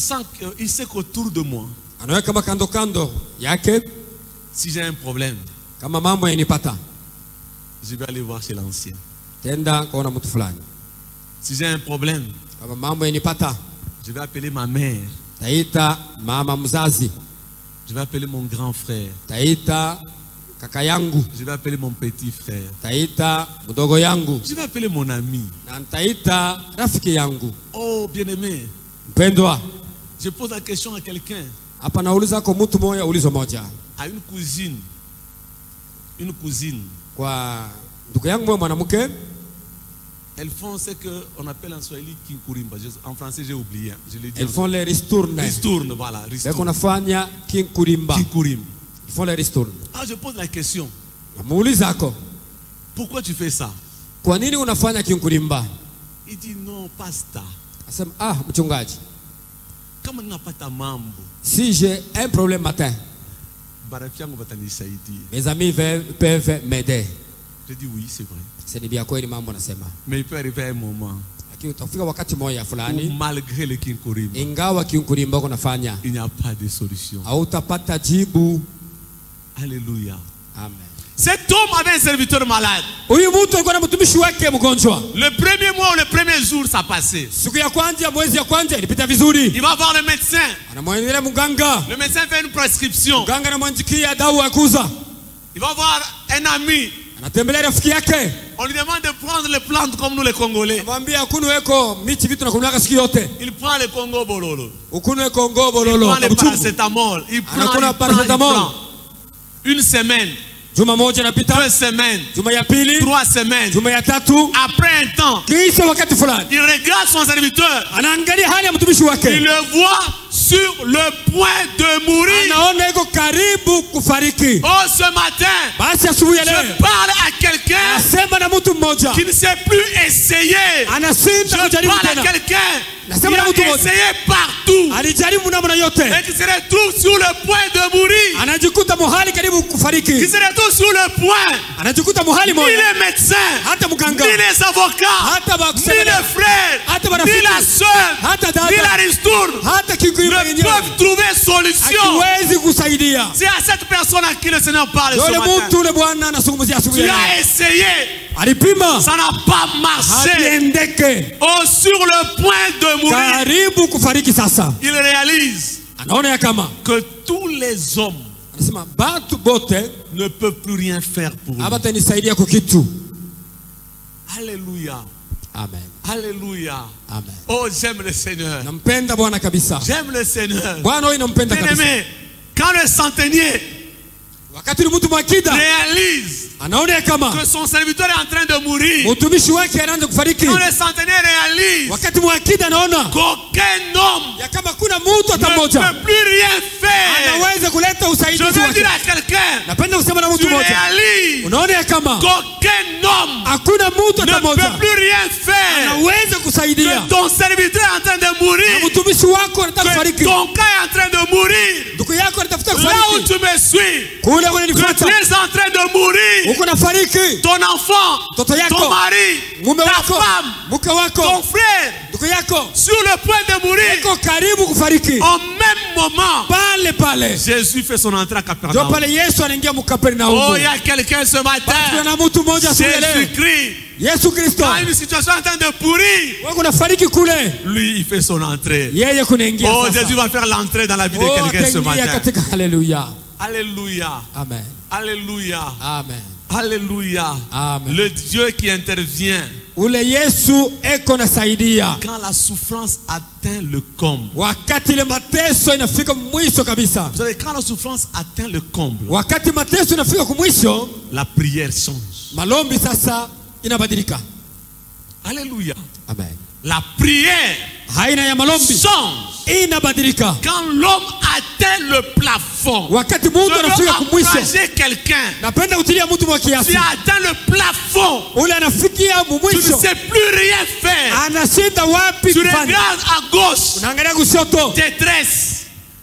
sait qu'autour de moi, Anaweka kama kando kando yake, si j'ai un problème, kama mambo yanipata, je vais aller voir chez l'ancien. tenda kuona mtu fulani. Si j'ai un problème, Kama mambo yanipata, je vais appeler ma mère. taita mama mzazi, Je vais appeler mon grand frère. taita kaka yangu, Je vais appeler mon petit frère. taita mdogo yangu, Je vais appeler mon ami. na nitaita rafiki yangu. Oh, bien-aimé, Mpendwa, je pose la question à quelqu'un, hapa nauliza kwa mtu moja ulizo moja, à une cousine. Une cousine. kwa ndugu yangu mmoja mwanamke. Elles font ce qu'on appelle en swahili kinkurimba. En français, j'ai oublié. Je l'ai dit. Elles font les ristournes. Ristourne, voilà. Beko Ristourne. nafanya kinkurimba. Kinkurim. Ils font les ristournes. Ah, je pose la question. Namuuliza ako, Pourquoi tu fais ça? kwa nini unafanya kinkurimba? Il dit non, pasteur. Asema, mchungaji, Kama napata mambo, si j'ai un problème matin, barafiki yangu watanisaidia. mes amis peuvent m'aider. Je dis oui, c'est vrai. C'est bien kweli mambo nasema. Mais il peut arriver un moment Lakini utafika wakati moja où fulani, malgré le kinkurimba, ingawa kinkurimba unafanya, il n'y a pas de solution. hautapata jibu. Alléluia. Amen. Cet homme avait un serviteur malade. Huyu mtu alikuwa na mtumishi wake mgonjwa. Le premier mois ou le premier jour, ça passait. Siku ya kwanza, mwezi ya kwanza ilipita vizuri. Il va voir le médecin. Anamwendea mganga. Le médecin fait une prescription. Mganga anamwandikia dawa ya kuuza. Il va voir un ami. Anatembelea rafiki yake. On lui demande de prendre les plantes comme nous les Congolais. Anamwambia ukunuweko miti vitu nakunaka siku yote. Il prend le Congo bololo. Ukunuweko ngobo Il lolo. prend le paracétamol. Il prend. Une semaine. Juma moja napita. 2 semaines. Juma ya pili. 3 semaines. Juma ya tatu. Après un temps, Kisha wakati fulani, il regarde son serviteur. anaangalia hali ya mtumishi Il wake. le voit sur le point de mourir. Anaona yuko karibu kufariki. Oh, ce matin, Basi asubuhi ya je leo parle à quelqu'un anasema na mtu mmoja. qui ne sait plus essayer. Anashinda Je kujaribu parle à tena. quelqu'un Nasema qui na a mtu mmoja. essayé partout Alijaribu namna yote. et qui se retrouve sur le point de mourir. Anajikuta muhali karibu Qui kufariki. se retrouve sur le point. Anajikuta muhali Ni moja. les médecins, Hata ni mganga, les avocats, hata ni bakusema, les frères, hata ni marafiki, la sœur, hata ni la dada, ristourne hata kikuiba ne yenyewe peuvent trouver solution. akiwezi kusaidia. C'est à cette personne à qui le Seigneur parle ce Yule matin. mtu ule Bwana anazungumzia asubuhi Tu ya leo. as essayé, Alipima, ça n'a pas marché. hatiendeke, Oh, sur le point de mourir, karibu kufariki sasa. il réalise Anaona ya kama, que tous les hommes anasema batu bote ne peuvent plus rien faire pour lui. abatanisaidia kukitu. Alléluia. Amen. Alléluia. Amen. Oh, j'aime le Seigneur. Nampenda Bwana kabisa. J'aime le Seigneur. Bwana huyu nampenda kabisa. Bien-aimé, quand le centenier Wakati ni mtu mwakida réalise anaona ya kama que son serviteur est en train de mourir, mtumishi wake anaanza kufariki, quand le centenier réalise wakati mwakida anaona qu'aucun homme ya kama kuna mtu hata ne mmoja peut plus rien faire, anaweza kuleta je usaidizi veux wake. dire à quelqu'un, Napenda kusema na tu mtu mmoja, réalises unaona ya kama qu'aucun homme hakuna mtu hata ne mmoja peut plus rien faire, anaweza kusaidia. Que ton serviteur est en train de Na mourir. mtumishi wako anataka Que kufariki. ton cas est en train de mourir. Ndugu yako anatafuta Là où kufariki. tu me suis. Kule Que tu unanifuata. es en train de mourir. Uko nafariki. Ton enfant, Mtoto yako. ton mari, Mume ta wako. femme, Mke ton wako. frère, Ndugu yako. sur le point de mourir. Iko karibu kufariki. Au même moment, Pale. Jésus fait son entrée à Ndio Capernaum. pale Yesu anaingia Mkapernaum. Oh, il y a quelqu'un ce matin. Kuna mtu mmoja asubuhi ya leo. Jésus-Christ, Yesu Kristo. dans une situation en train de pourrir, Wewe unafariki kule. lui, il fait son entrée. Yeye kunaingia Oh, sasa. Jésus va faire l'entrée dans la vie de Oh, quelqu'un ce akaingia matin. katika haleluya. Alléluia. Amen. Alléluia. Amen. Alléluia. Amen. Le Dieu qui intervient Ule Yesu eko nasaidia. quand la souffrance atteint le comble. Wakati ile mateso inafika mwisho kabisa. Vous savez, quand la souffrance atteint le comble, Wakati mateso inafika kumwisho, la prière change. malombi sasa inabadilika. Alléluia. Amen. La prière Haina ya malombi change inabadilika. quand l'homme atteint le plafond. Wakati Je mtu anafika veux kumwisho. encourager quelqu'un. Napenda kutilia mtu mwa Tu kiasi. as atteint le plafond. Ule anafikia Tu ne mwisho. sais plus rien faire. Anashinda wapi Tu kufanya? regardes à gauche, Unaangalia kushoto. détresse.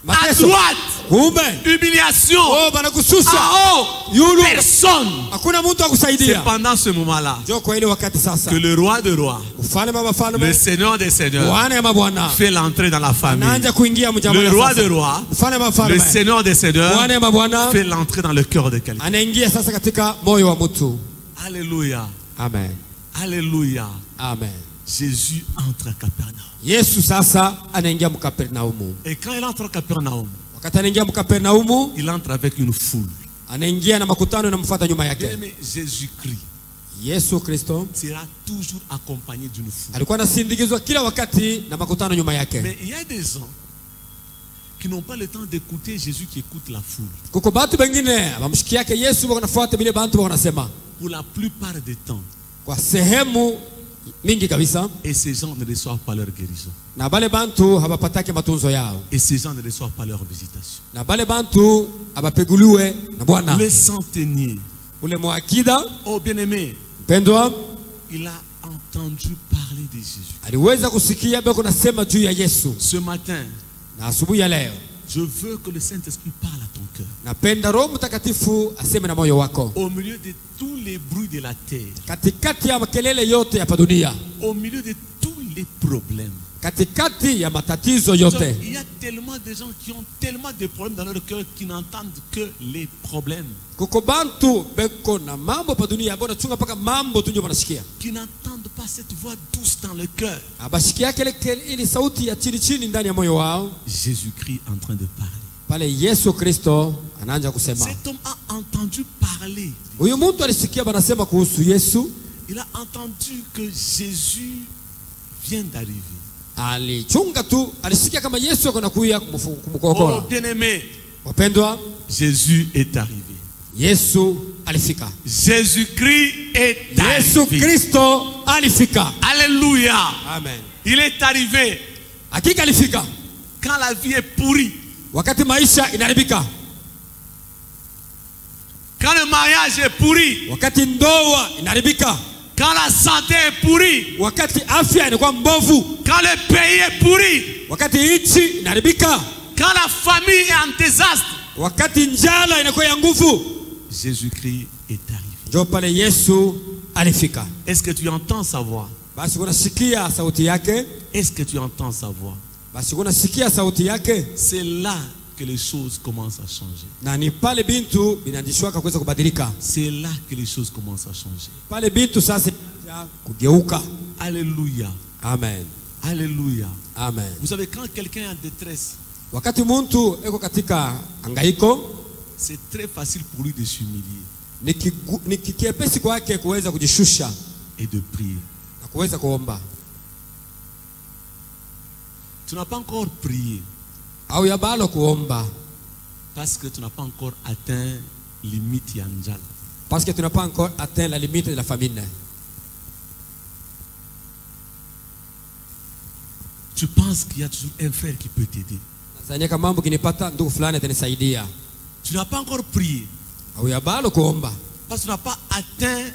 À Mateso. droite, Kumbe. humiliation. Oh, banakususa. En haut, Yulu. personne. Hakuna mtu C'est akusaidia. pendant ce moment-là Ndio kwa ile wakati sasa. que le roi de rois, Ufalme wa le wafalme, Seigneur des seigneurs, Bwana ya mabwana. fait l'entrée dans la famille. Anaanza kuingia mjamala Le roi sasa. de rois, Ufalme wa le wafalme. Seigneur des seigneurs, Bwana ya mabwana fait l'entrée dans le cœur de quelqu'un. anaingia sasa katika moyo wa mtu. Alléluia. Amen. Alléluia. Amen. Jésus entre à Capernaum. Yesu sasa anaingia Mkapernaumu. Et quand il entre à Capernaum, Wakati anaingia Mkapernaumu, il entre avec une foule. anaingia na makutano yanamfuata nyuma yake. Mais Jésus-Christ Yesu Kristo sera toujours accompagné d'une foule. alikuwa anasindikizwa kila wakati na makutano nyuma yake. Mais il y a des gens qui n'ont pas le temps d'écouter Jésus qui écoute la foule. Kuko batu bengine bamshiki yake Yesu wanafuata vile bantu wanasema. Pour la plupart des temps. Kwa sehemu mingi kabisa, Et ces gens ne reçoivent pas leur guérison. na bale bantu habapatake matunzo yao, Et ces gens ne reçoivent pas leur visitation. na bale bantu abapeguliwe na Bwana. Le centenier, Ule mwakida oh bien-aimé, mpendwa il a entendu parler de Jésus. aliweza kusikia beko nasema juu ya Yesu. Ce matin, Na asubuhi ya leo je veux que le Saint-Esprit parle à ton cœur. napenda Roho Mtakatifu aseme na moyo wako, Au milieu de tous les bruits de la terre, katikati ya makelele yote ya dunia, au milieu de tous les problèmes. katikati ya matatizo yote. Il y a tellement de gens qui ont tellement de problèmes dans leur cœur qui n'entendent que les problèmes. Kuko bantu beko na mambo pa dunia bona chunga paka mambo tu ndio wanasikia. Qui n'entendent pas cette voix douce dans le cœur. Abashikia kile ile sauti ya chini chini ndani ya moyo wao. Jésus-Christ en train de parler. Pale Yesu Kristo anaanza kusema. Cet homme a entendu parler. Huyu mtu alisikia banasema kuhusu Yesu. Il a entendu que Jésus vient d'arriver. Alichunga tu, alisikia kama Yesu ako nakuja Oh kumkokoa. bien-aimé, Wapendwa, Jésus est arrivé. Yesu alifika. Jésus-Christ est Yesu arrivé. Kristo alifika. Alléluia. Amen. Il est arrivé Hakika alifika. quand la vie est pourrie. Wakati maisha inaharibika. Quand le mariage est pourri. Wakati ndoa inaharibika. Quand la santé est pourrie. Wakati afya inakuwa mbovu. Quand le pays est pourri. Wakati nchi inaharibika. Quand la famille est en désastre. Wakati njala inakuwa ya nguvu. Jésus-Christ est arrivé. Ndio pale Yesu alifika. Est-ce que tu entends sa voix? Basi unasikia sauti yake? Est-ce que tu entends sa voix? Basi unasikia sauti yake? C'est là que les choses commencent à changer. Na ni pale bintu binandishwaka kuweza kubadilika. C'est là que les choses commencent à changer. Pale bintu sasa kugeuka. Alléluia. Amen. Alléluia. Amen. Vous savez, quand quelqu'un est en détresse, Wakati muntu eko katika hangaiko, c'est très facile pour lui de s'humilier ni kiepesi kwake kuweza kujishusha et de prier. na kuweza kuomba. Tu n'as pas encore prié Au ya balo kuomba parce que tu n'as pas encore atteint limite ya njala. parce que tu n'as pas encore atteint la limite de la famine. Tu penses qu'il y a toujours un frère qui peut t'aider. Nasanya kama mambo kinipata ndugu fulani atanisaidia. Tu n'as pas encore prié Au ya balo kuomba parce que tu n'as pas atteint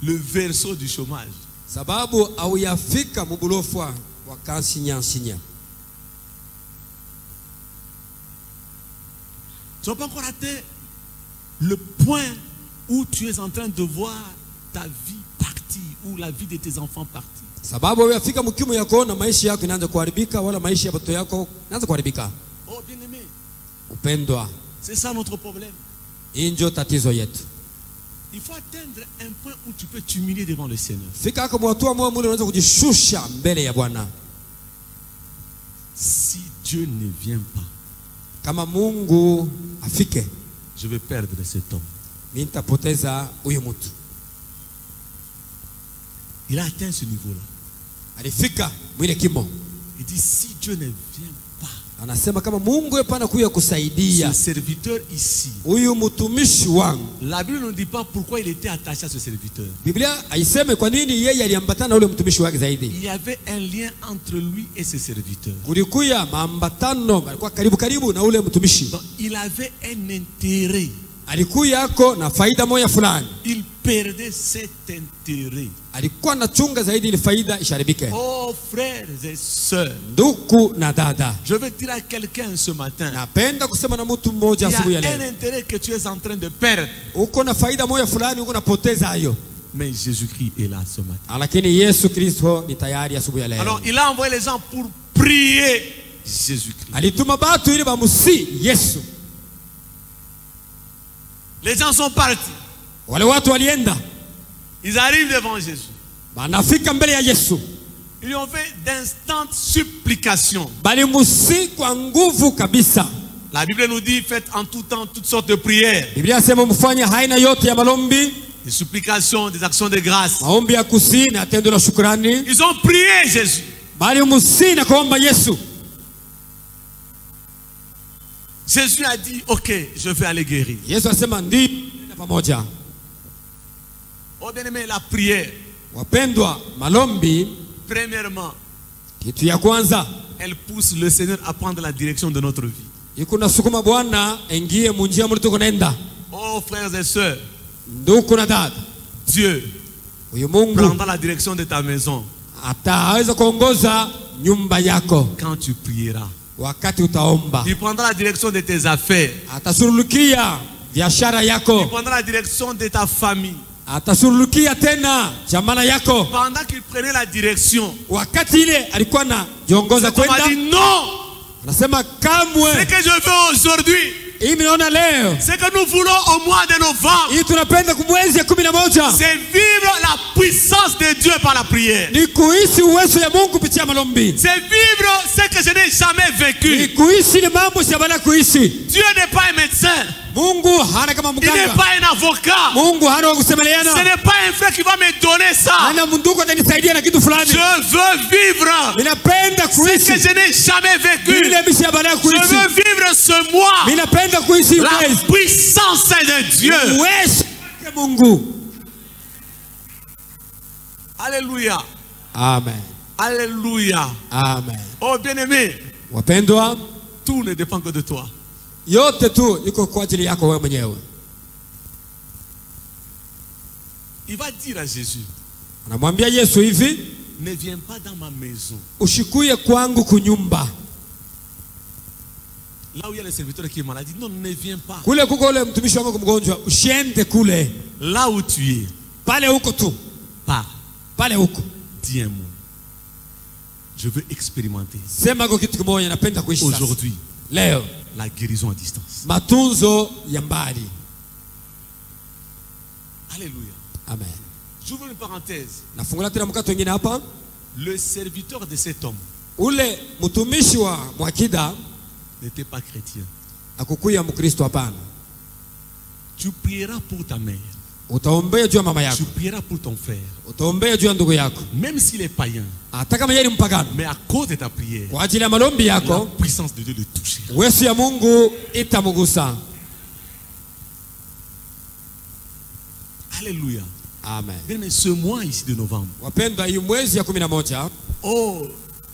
le verseau du chômage. sababu hauyafika mubulofu wa kansinya. Tu n'as pas encore atteint le point où tu es en train de voir ta vie partir ou la vie de tes enfants partir. Sababu hauyafika mkimu ya kuona maisha yako inaanza kuharibika wala maisha ya watoto yako inaanza kuharibika. Oh bien-aimé, Upendwa, c'est ça notre problème. hii ndio tatizo yetu. Il faut atteindre un point où tu peux t'humilier devant le Seigneur. Fika hapo hatua moja mwili unaweza kujishusha mbele ya Bwana. Si Dieu ne vient pas, Kama Mungu afike, je vais perdre cet homme. mimi nitapoteza huyu mtu. Il a atteint ce niveau-là. Alifika mwile kimo. Il dit si Dieu ne vient pas, Anasema kama Mungu hapana kuja ce kusaidia serviteur ici, huyu mtumishi wangu. la Bible ne dit pas pourquoi il était attaché à ce serviteur. Biblia haiseme kwa nini yeye aliambatana na ule mtumishi wake zaidi. Il y avait un lien entre lui et ce serviteur. Kulikuya maambatano, alikuwa karibu na ule mtumishi. Donc il avait un intérêt. Alikuya yako na faida moja fulani. Il perdait cet intérêt. Alikuwa anachunga zaidi ile faida isharibike. Oh frères et sœurs, Ndugu na dada, je veux dire à quelqu'un ce matin, napenda kusema na mtu mmoja il y asubuhi ya a un leo. intérêt que tu es en train de perdre. Uko na faida moja fulani uko napoteza hayo. Mais Jésus-Christ est là ce matin. Lakini Yesu Kristo ni tayari asubuhi ya leo. Alors il a envoyé les gens pour prier Jésus-Christ. Alituma watu ili bamusi Yesu. Les gens sont partis. Wale watu walienda, Ils arrivent devant Jésus. banafika mbele ya Yesu. Ils lui ont fait d'instantes supplications. Balimusi kwa nguvu kabisa. La Bible nous dit faites en tout temps toutes sortes de prières. Biblia inasema mfanye aina yote ya malombi, Des supplications, des actions de grâce. maombi ya kusi na tendo la shukrani. Ils ont prié Jésus. Balimusi na kuomba Yesu. Jésus a dit ok, je vais aller guérir. Yesu asema ndi na pamoja. Oh bien-aimé, la prière, Wapendwa, malombi premièrement, kitu ya kwanza elle pousse le Seigneur à prendre la direction de notre vie. iko nasukuma Bwana ingie munjia muli tuko naenda. Oh frères et sœurs, Ndugu na dada, Dieu huyu Mungu prendra la direction de ta maison ataweza kuongoza nyumba yako quand tu prieras. wakati utaomba. Il prendra la direction de tes affaires. Atashughulikia biashara Il yako, prendra la direction de ta famille. atashughulikia tena jamana yako. Pendant qu'il prenait la direction, Wakati ile alikuwa na jiongoza cet homme a kwenda, dit non, anasema ce kamwe, que je veux aujourd'hui, hii naona leo, ce que nous voulons au mois de novembre, hii tunapenda kumwezi ya 11 c'est vivre la puissance de Dieu par la prière. ni kuishi uwezo ya Mungu kupitia malombi, C'est vivre ce que je n'ai jamais ni vécu. kuishi ni mambo siyabana kuishi. Dieu n'est pas un médecin. Mungu hana kama Il n'est mganga, pas un avocat. Mungu hana wa Ce kusemeleana, n'est pas un frère qui va me donner ça. hana mundugu atanisaidia na kitu fulani. Je veux vivre Ninapenda ce que kuishi je n'ai jamais vécu. ile misi ya Je kuishi. veux vivre ce mois Ninapenda kuishi la uwezo puissance de Dieu. uwezo wake Mungu. Alléluia. Amen. Alléluia. Amen. Oh bien-aimé, Wapendwa, tout ne dépend que de toi. yote tu iko kwa ajili yako wewe mwenyewe. Il va dire à Jésus, Anamwambia Yesu hivi, ne viens pas dans ma maison. ushikuye kwangu kunyumba. Là où il y a le serviteur qui est malade, il dit non, ne viens pas. Kule kuko ule mtumishi wangu mgonjwa, usiende kule. Là où tu es, Pale huko tu. pars. Pale huko. Dis un mot. Je veux expérimenter Sema kwa kitu kimoja napenda kuishi sasa. aujourd'hui Leo la guérison à distance. matunzo ya mbali. Alléluia. Amen. J'ouvre une parenthèse. Nafungula tena mkato mwingine hapa. Le serviteur de cet homme Ule mtumishi wa Mwakida n'était pas chrétien. akukuya Mkristo hapana. Tu prieras pour ta mère. Utaombea juu ya mama Tu yako. prieras pour ton frère. Utaombea juu ya ndugu yako. Même s'il est païen. Hata kama yeye ni mpagano. Mais à cause de ta prière, Kwa ajili ya malombi la yako, puissance de Dieu le touchera. uwezo ya Mungu itamugusa. Alléluia. Amen. Bien, mais ce mois ici de novembre, Wapendwa, hii mwezi ya 11, oh,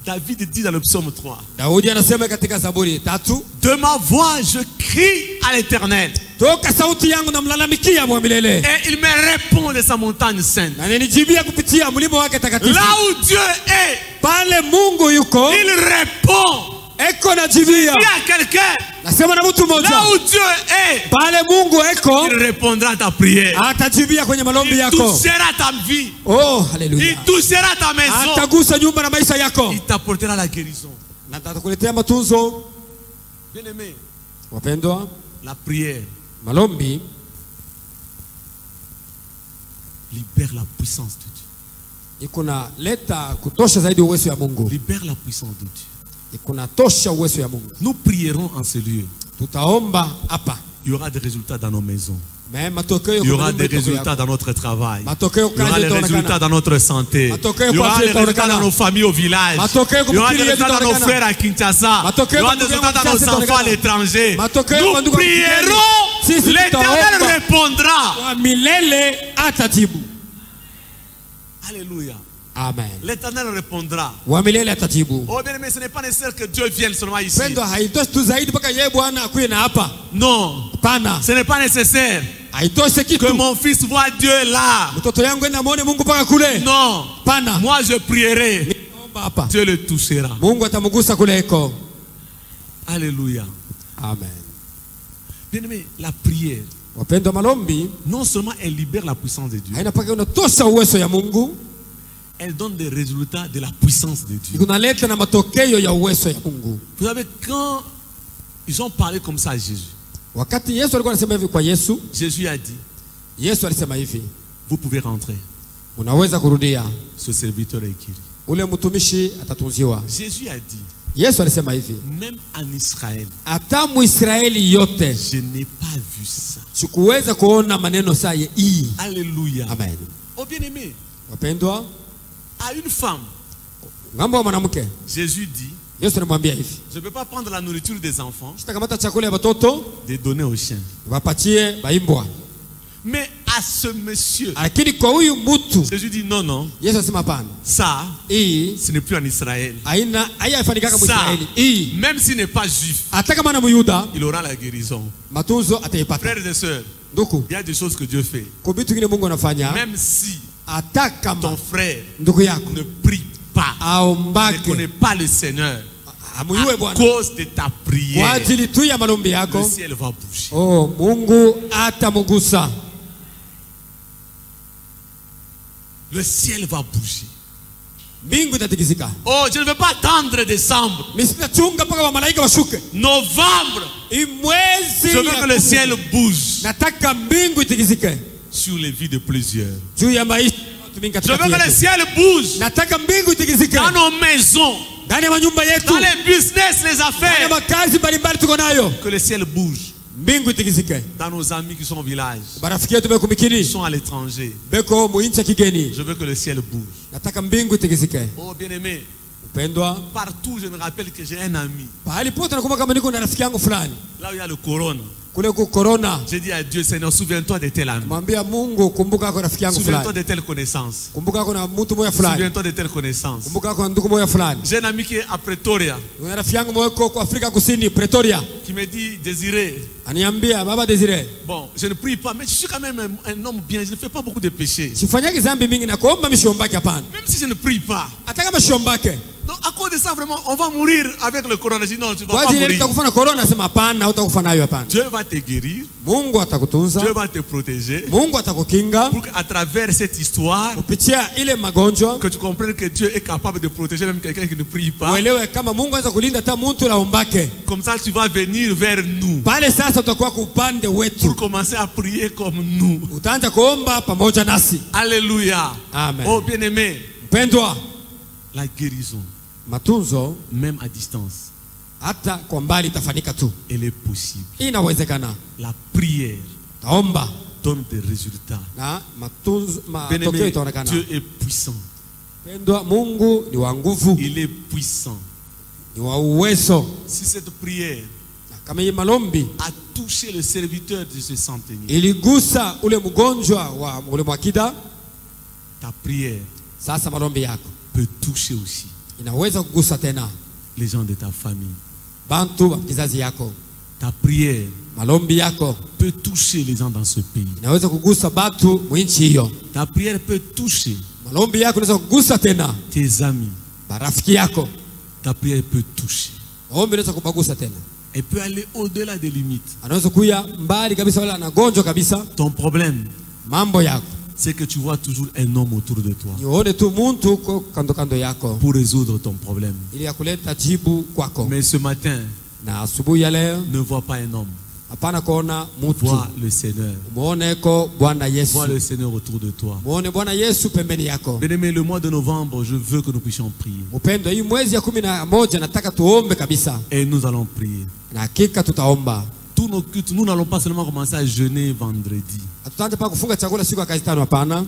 David dit dans le psaume 3, Daudi anasema katika Zaburi 3, de ma voix je crie à l'Éternel. toka sauti yangu namlalamikia wa milele, Et il me répond de sa montagne sainte. na ninijibia kupitia mlima wake takatifu. Là où Dieu est, Pale Mungu yuko, il répond. eko na jibia. Il y a quelqu'un. Nasema na mtu Là mmoja, où Dieu est, pale Mungu eko, il répondra à ta prière. atajibia kwenye malombi Il yako. touchera ta vie. Oh, Il haleluya. touchera ta maison. Atagusa nyumba na maisha yako, Il t'apportera la guérison. na atakuletea matunzo. Bien-aimé, Wapendwa, la prière malombi libère la puissance de Dieu. iko na leta kutosha zaidi uwezo ya Mungu, Libère la puissance de Dieu. iko na tosha uwezo ya Mungu. Nous prierons en ce lieu. Tutaomba hapa, Il y aura des résultats dans nos maisons. mais matokeo Il y aura kwa des nyumba résultats yako. dans notre travail. Matokeo Il y aura kazi des résultats itaonekana. dans notre santé. Matokeo Il y aura kwa des afya résultats dans itaonekana. nos familles au village. Matokeo Il y aura kwa des familia résultats dans nos itaonekana. frères à Kinshasa. Matokeo Il y aura kwa des ndugu résultats dans yangu nos Kinshasa enfants à itaonekana. l'étranger. Matokeo kwa Nous ndugu yangu prierons. Sisi L'Éternel tutaomba. répondra. Wa milele atajibu. Alléluia. Amen. L'Éternel répondra. Wa milele atajibu. Oh bien aimé, ce n'est pas nécessaire que Dieu vienne seulement ici. Pendo haitoshi tu zaidi mpaka yeye Bwana akuye na hapa. Non, Pana. ce n'est pas nécessaire Haitoshi que kitu. mon fils voit Dieu là. Mtoto yangu enda muone Mungu mpaka kule. Non, Pana. moi je prierai. Naomba hapa. Dieu le touchera. Mungu atamgusa kule eko. Alléluia. Amen. Bien aimé, la prière, Wapendwa, malombi non seulement elle libère la puissance de Dieu, haina paka unatosha uwezo ya Mungu, elle donne des résultats de la puissance de Dieu. kunaleta na matokeo ya uwezo ya Mungu. Vous savez, quand ils ont parlé comme ça à Jésus, Wakati Yesu alikuwa anasema hivi kwa Yesu, Jésus a dit, Yesu alisema hivi, vous pouvez rentrer. unaweza kurudia, Ce serviteur est guéri. ule mtumishi atatunziwa. Jésus a dit, Yesu alisema hivi, même en Israël, hata Muisraeli yote je n'ai pas vu ça. sikuweza kuona maneno saye hii. Alléluia. Amen. Oh bien-aimé, Wapendwa, à une femme, ngambo wa mwanamke, Jésus dit, Yesu anamwambia hivi, je ne peux pas prendre la nourriture des enfants, sitakamata chakula ya watoto de donner aux chiens. wapatie baimbwa. Mais à ce monsieur, Lakini kwa huyu mtu Jésus dit, non, non, Yesu asema hapana, ça, hii ce n'est plus en Israël. haina haifanikaka Ça, Muisraeli. Hii même s'il n'est pas juif, hata kama na Muyuda il aura la guérison. matunzo ataipata. Frères et sœurs, Ndugu, il y a des choses que Dieu fait. kwa vitu vingine Mungu anafanya, Même si hata ton kama frère ndugu yako ne prie pas, ne aombake connaît pas le Seigneur, amuyue à Bwana cause de ta kwa prière, ajili tu ya malombi le yako, ciel va bouger. oh, Mungu atamugusa. Le ciel va bouger. Mbingu itatikisika. Oh, je ne veux pas attendre décembre. Mimi sitachunga mpaka wa malaika washuke. Novembre, Hii mwezi je veux ya que le kumi. ciel bouge Nataka mbingu itikisike sur les vies de plusieurs. juu ya maisha ya watu mingi Je veux katikati que le yetu. ciel bouge Nataka mbingu itikisike dans nos maisons, ndani ya manyumba yetu, dans les business, les ndani ya affaires. makazi mbalimbali tuko nayo. Que le ciel bouge Mbingu itikisike. dans nos amis qui sont au village, Barafiki yetu beko qui mikini, sont à l'étranger. beko muinchi ya kigeni. Je veux que le ciel bouge. Nataka mbingu itikisike. Oh bien-aimé, Upendwa, partout je me rappelle que j'ai un ami. pahali pote nakumbuka kama niko na rafiki yangu fulani Là où il y a le corona, kule ku corona, j'ai dit à Dieu, Seigneur, souviens-toi de tel ami. mwambia Mungu, kumbuka ako rafiki yangu Souviens-toi fulani, de telle connaissance. kumbuka ako na mtu moja fulani, Souviens-toi de telle connaissance. kumbuka ako na ndugu moja fulani. J'ai un ami qui est à Pretoria, Kuna rafiki yangu mweko kwa Afrika Kusini, Pretoria, qui me dit, Désiré, aniambia baba Desire, bon, je ne prie pas, mais je suis quand même un homme bien, je ne fais pas beaucoup de péchés. sifanyaki zambi mingi na kuomba mishombake hapana. Même si je ne prie pas. Hata kama shombake Donc à cause de ça, vraiment, on va mourir avec le corona. Je dis non, tu ne vas kwa pas ajili mourir. utakufa na corona, sema hapana, hutakufa nayo hapana. Dieu va te guérir, Mungu atakutunza, Dieu va te protéger, Mungu atakukinga pour qu'à travers cette histoire, kupitia ile magonjwa, que tu comprennes que Dieu est capable de protéger même quelqu'un qui ne prie pas. uelewe kama Mungu anaweza kulinda hata mtu laombake. Comme ça, tu vas venir vers nous Pale sasa utakuwa kwa upande pour wetu, commencer à prier comme nous. utaanza kuomba pamoja nasi. Alléluia. Amen. Oh bien-aimé, Mpendwa, la guérison, matunzo même à distance, hata kwa mbali itafanyika tu, elle est possible. inawezekana. La prière Taomba donne des résultats. na matunzo, matokeo Bien-aimé, itaonekana. Dieu est puissant. Mpendwa, Mungu ni wa nguvu, Il est puissant. ni wa uwezo. Si cette prière Na kama hii malombi a touché le serviteur de ce centenier, iligusa ule mgonjwa wa ule mwakida, ta prière sasa malombi yako peut toucher aussi inaweza kugusa tena les gens de ta famille. bantu wa kizazi yako. Ta prière Malombi yako peut toucher les gens dans ce pays. inaweza kugusa batu mwinchi hiyo. Ta prière peut toucher Malombi yako inaweza kugusa tena tes amis. marafiki yako. Ta prière peut toucher. Maombi inaweza kubagusa tena. Elle peut aller au-delà des limites. Anaweza kuya mbali kabisa, wala anagonjwa kabisa. Ton problème, Mambo yako c'est que tu vois toujours un homme autour de toi nione tu muntu uko kando kando yako pour résoudre ton problème. ili ya kuleta jibu kwako. Mais ce matin, Na asubuhi ya leo ne vois pas un homme. hapana kuona mtu, Vois le Seigneur. muoneko Bwana Yesu, Vois le Seigneur autour de toi. muone Bwana Yesu pembeni yako. Bien-aimé, le mois de novembre, je veux que nous puissions prier. Upendo, hii mwezi ya 11 nataka tuombe kabisa, Et nous allons prier. na hakika tutaomba. Tous nos cultes, nous n'allons pas seulement commencer à jeûner vendredi. Hatutaanza pa kufunga chakula siku ya kazi tano, hapana.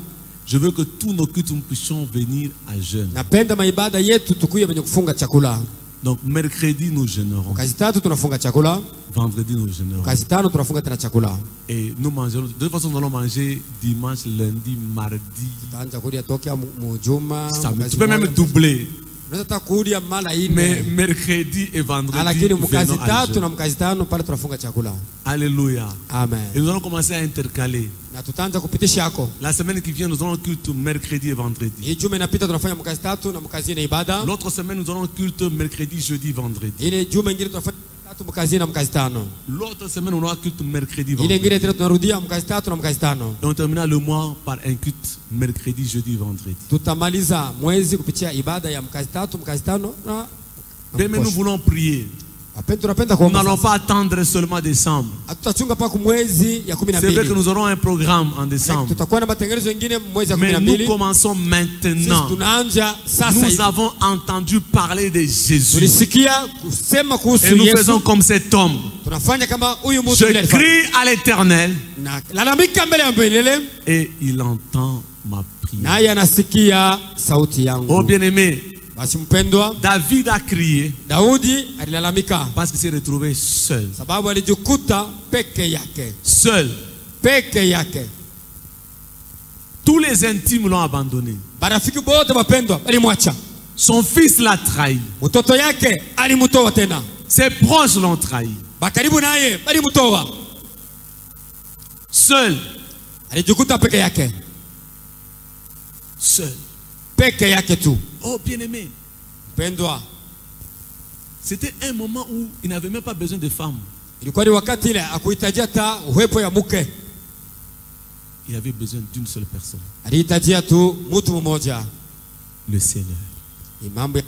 Je veux que tous nos cultes, nous puissions venir à jeûne. Napenda maibada yetu tukuye kwenye kufunga chakula. Donc, mercredi, nous jeûnerons. Kazi tatu tunafunga chakula, Vendredi, nous jeûnerons. kazi tano tunafunga tena chakula. Et nous mangerons. De toute façon, nous allons manger dimanche, lundi, mardi, Tutaanza kulia tokea mujuma. samedi. Tu peux même doubler. Unaweza hata kulia mara Mais ine. mercredi et vendredi, Lakini venons mkazi à tatu jeûne. na mkazi tano pale tunafunga chakula. Alléluia. Amen. Et nous allons commencer à intercaler. Na tutaanza kupitisha yako. La semaine qui vient, nous aurons culte mercredi et vendredi. Hii juma inapita tunafanya mkazi tatu na mkazi ine ibada. L'autre semaine, nous aurons culte mercredi, jeudi, vendredi. Ile juma ingine tunafanya tatu mkazi na mkazi tano. L'autre semaine, on aura culte mercredi, Ile vendredi. ingine tena tunarudia mkazi tatu na mkazi tano. Et on terminera le mois par un culte mercredi, jeudi, vendredi. Tutamaliza mwezi kupitia ibada ya mkazi tatu, mkazi tano na Mais nous voulons prier. wapendwa, tunapenda Nous kuomba. n'allons pas attendre seulement décembre. Hatutachunga pa mwezi ya C'est vrai que 12. nous aurons un programme en décembre. Tutakuwa na matengenezo mengine mwezi ya Mais nous 12. commençons Sisi maintenant. tunaanza sasa Nous hivi. avons entendu parler de Jésus. Tulisikia kusema Et kuhusu nous Yesu. faisons comme cet homme. Tunafanya kama huyu mtu Je vile alifanya. crie à l'Éternel Na lalamika mbele ya mbelele, et il entend ma prière. naye anasikia sauti yangu. Oh bien-aimé, Basi mpendwa, David a crié Daudi alilalamika parce qu'il s'est retrouvé seul. sababu alijikuta peke yake, Seul. peke yake. Tous les intimes l'ont abandonné. Marafiki wote wapendwa walimwacha. Son fils l'a trahi. Mtoto yake alimtoa tena. Ses proches l'ont trahi. Bakaribu naye walimtoa. Seul. Alijikuta peke yake. Seul. Peke yake tu. Oh bien-aimé, Mpendwa, c'était un moment où il n'avait même pas besoin de femmes. ilikuwa ni wakati ile akuhitajia hata uwepo ya mke. Il avait besoin d'une seule personne. Alihitajia tu mtu mmoja. Le Seigneur. Ni mambo ya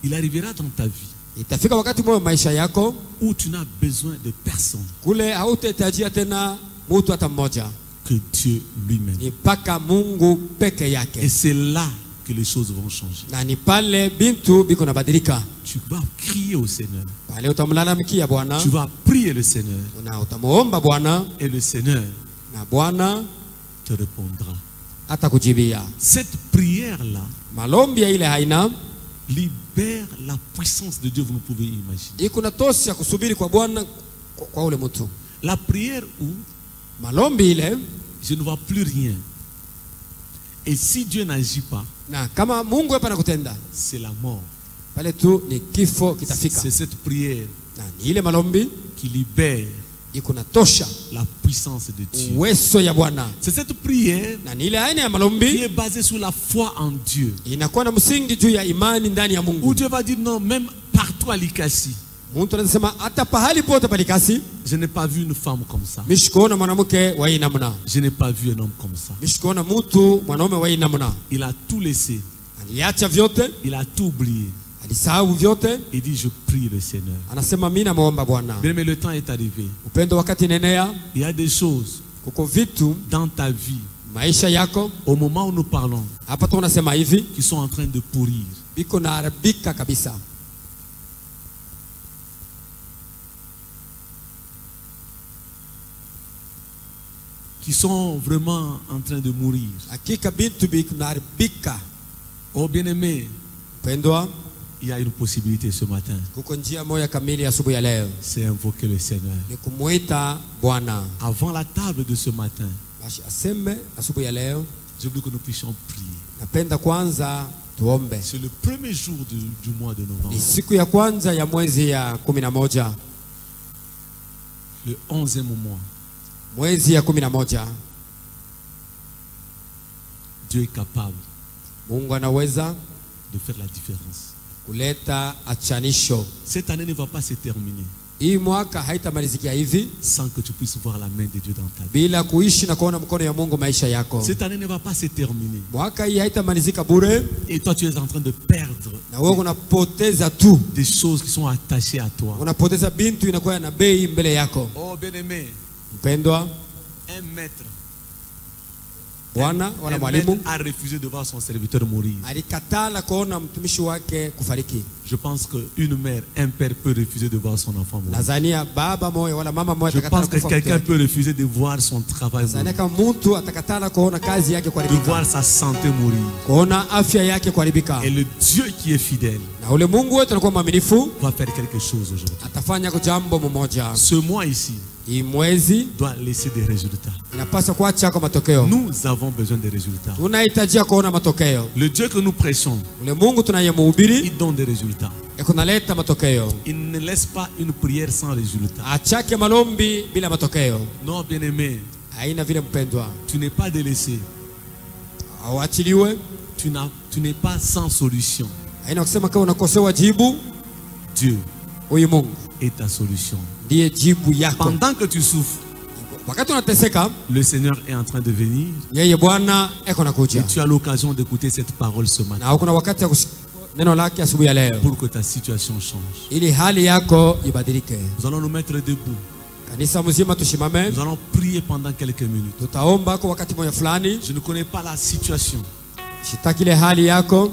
Il arrivera dans ta vie itafika wakati mwa maisha yako où tu n'as besoin de personne kule hautahitajia tena mtu hata mmoja, que Dieu lui-même. ni mpaka Mungu peke Et yake, c'est là que les choses vont changer. na ni pale bintu biko nabadilika. Tu vas crier au Seigneur. Pale utamlalamikia Bwana Tu vas prier le Seigneur. na utamuomba Bwana, Et le Seigneur na Bwana te répondra. atakujibia. Cette prière-là Malombi ya ile haina libère la puissance de Dieu, vous ne pouvez imaginer. iko na tosha kusubiri kwa Bwana kwa ule mtu. La prière où Malombi ile, je ne vois plus rien. Et si Dieu n'agit pas, na kama Mungu hapa nakutenda c'est la mort. pale tu ni kifo kitafika. C'est cette prière Na ni ile malombi qui libère iko na tosha la puissance de Dieu. uwezo ya Bwana, C'est cette prière na ni ile aina ya qui malombi est basée sur la foi en Dieu. inakuwa na msingi juu ya imani ndani ya Où Mungu. Dieu va dire non, même partout à l'Ikasi, Mtu anasema hata pahali pote palikasi, je n'ai pas vu une femme comme ça. mishikuona mwanamke wa hii namna, Je n'ai pas vu un homme comme ça. mishikuona mtu mwanaume wa hii namna. Il a tout laissé. Aliacha vyote, Il a tout oublié. alisahau vyote, Il dit je prie le Seigneur. anasema mimi namuomba Bwana. Bien, mais le temps est arrivé. Upendo wakati nenea, Il y a des choses kuko vitu dans ta vie, maisha yako au moment où nous parlons, hapa tu unasema hivi qui sont en train de pourrir. biko na haribika kabisa, Qui sont vraiment en train de mourir. hakika vitu biko na haribika. Oh bien-aimé, Pendwa, il y a une possibilité ce matin. kuko njia moja kamili asubuhi ya leo, C'est invoquer le Seigneur. ni kumuita Bwana. Avant la table de ce matin, Basi aseme asubuhi ya leo, je veux que nous puissions prier. napenda kwanza tuombe. C'est le premier jour du mois de novembre. Ni siku ya kwanza ya mwezi ya 11. le 11e mois, mwezi ya 11, Dieu est capable Mungu anaweza de faire la différence. kuleta achanisho. Cette année ne va pas se terminer Hii mwaka haitamalizikia hivi sans que tu puisses voir la main de Dieu dans ta vie. bila kuishi na kuona mkono ya Mungu maisha yako. Cette année ne va pas se terminer Mwaka hii haitamalizika bure et toi tu es en train de perdre na wewe unapoteza tu. des choses qui sont attachées à toi. Unapoteza bintu inakuwa na bei mbele yako. Oh bien-aimé, Mpendwa, un maître bwana wala un mwalimu maître a refusé de voir son serviteur mourir. alikatala kuona mtumishi wake kufariki. Je pense qu'une mère, un père peut refuser de voir son enfant mourir. Nadhania baba moja wala mama moja Je atakatala pense que kufa quelqu'un mtoto. peut refuser de voir son travail Nadhania mourir, kama mtu atakatala kuona kazi yake de kuharibika, voir sa santé mourir. kuona afya yake kuharibika. Et le Dieu qui est fidèle Na ule Mungu wetu anakuwa mwaminifu, va faire quelque chose aujourd'hui. atafanya jambo mmoja. Ce mois ici Hii mwezi doit laisser des résultats. inapaswa kuacha kwa matokeo. Nous avons besoin des résultats. Tunahitajia kuona matokeo. Le Dieu que nous prêchons, Ule Mungu tunayemhubiri il donne des résultats. kunaleta matokeo. Il ne laisse pas une prière sans résultat. Achake malombi bila matokeo. Non, bien-aimé, Haina vile mpendwa, tu n'es pas délaissé. auachiliwe. Tu n'es pas sans solution. Haina kusema kama unakosewa jibu. Dieu Huyu Mungu est ta solution. ndiye jibu yako. Pendant que tu souffres, Wakati unateseka, le Seigneur est en train de venir. yeye Bwana eko Et nakuja. tu as l'occasion d'écouter cette parole ce matin Na kuna wakati ya kusikia neno lake asubuhi ya leo pour que ta situation change. ili hali yako ibadilike. Nous allons nous mettre debout. Kanisa mzima tushimame, Nous allons prier pendant quelques minutes. tutaomba kwa wakati moja fulani. Je ne connais pas la situation. Shitaki ile hali yako.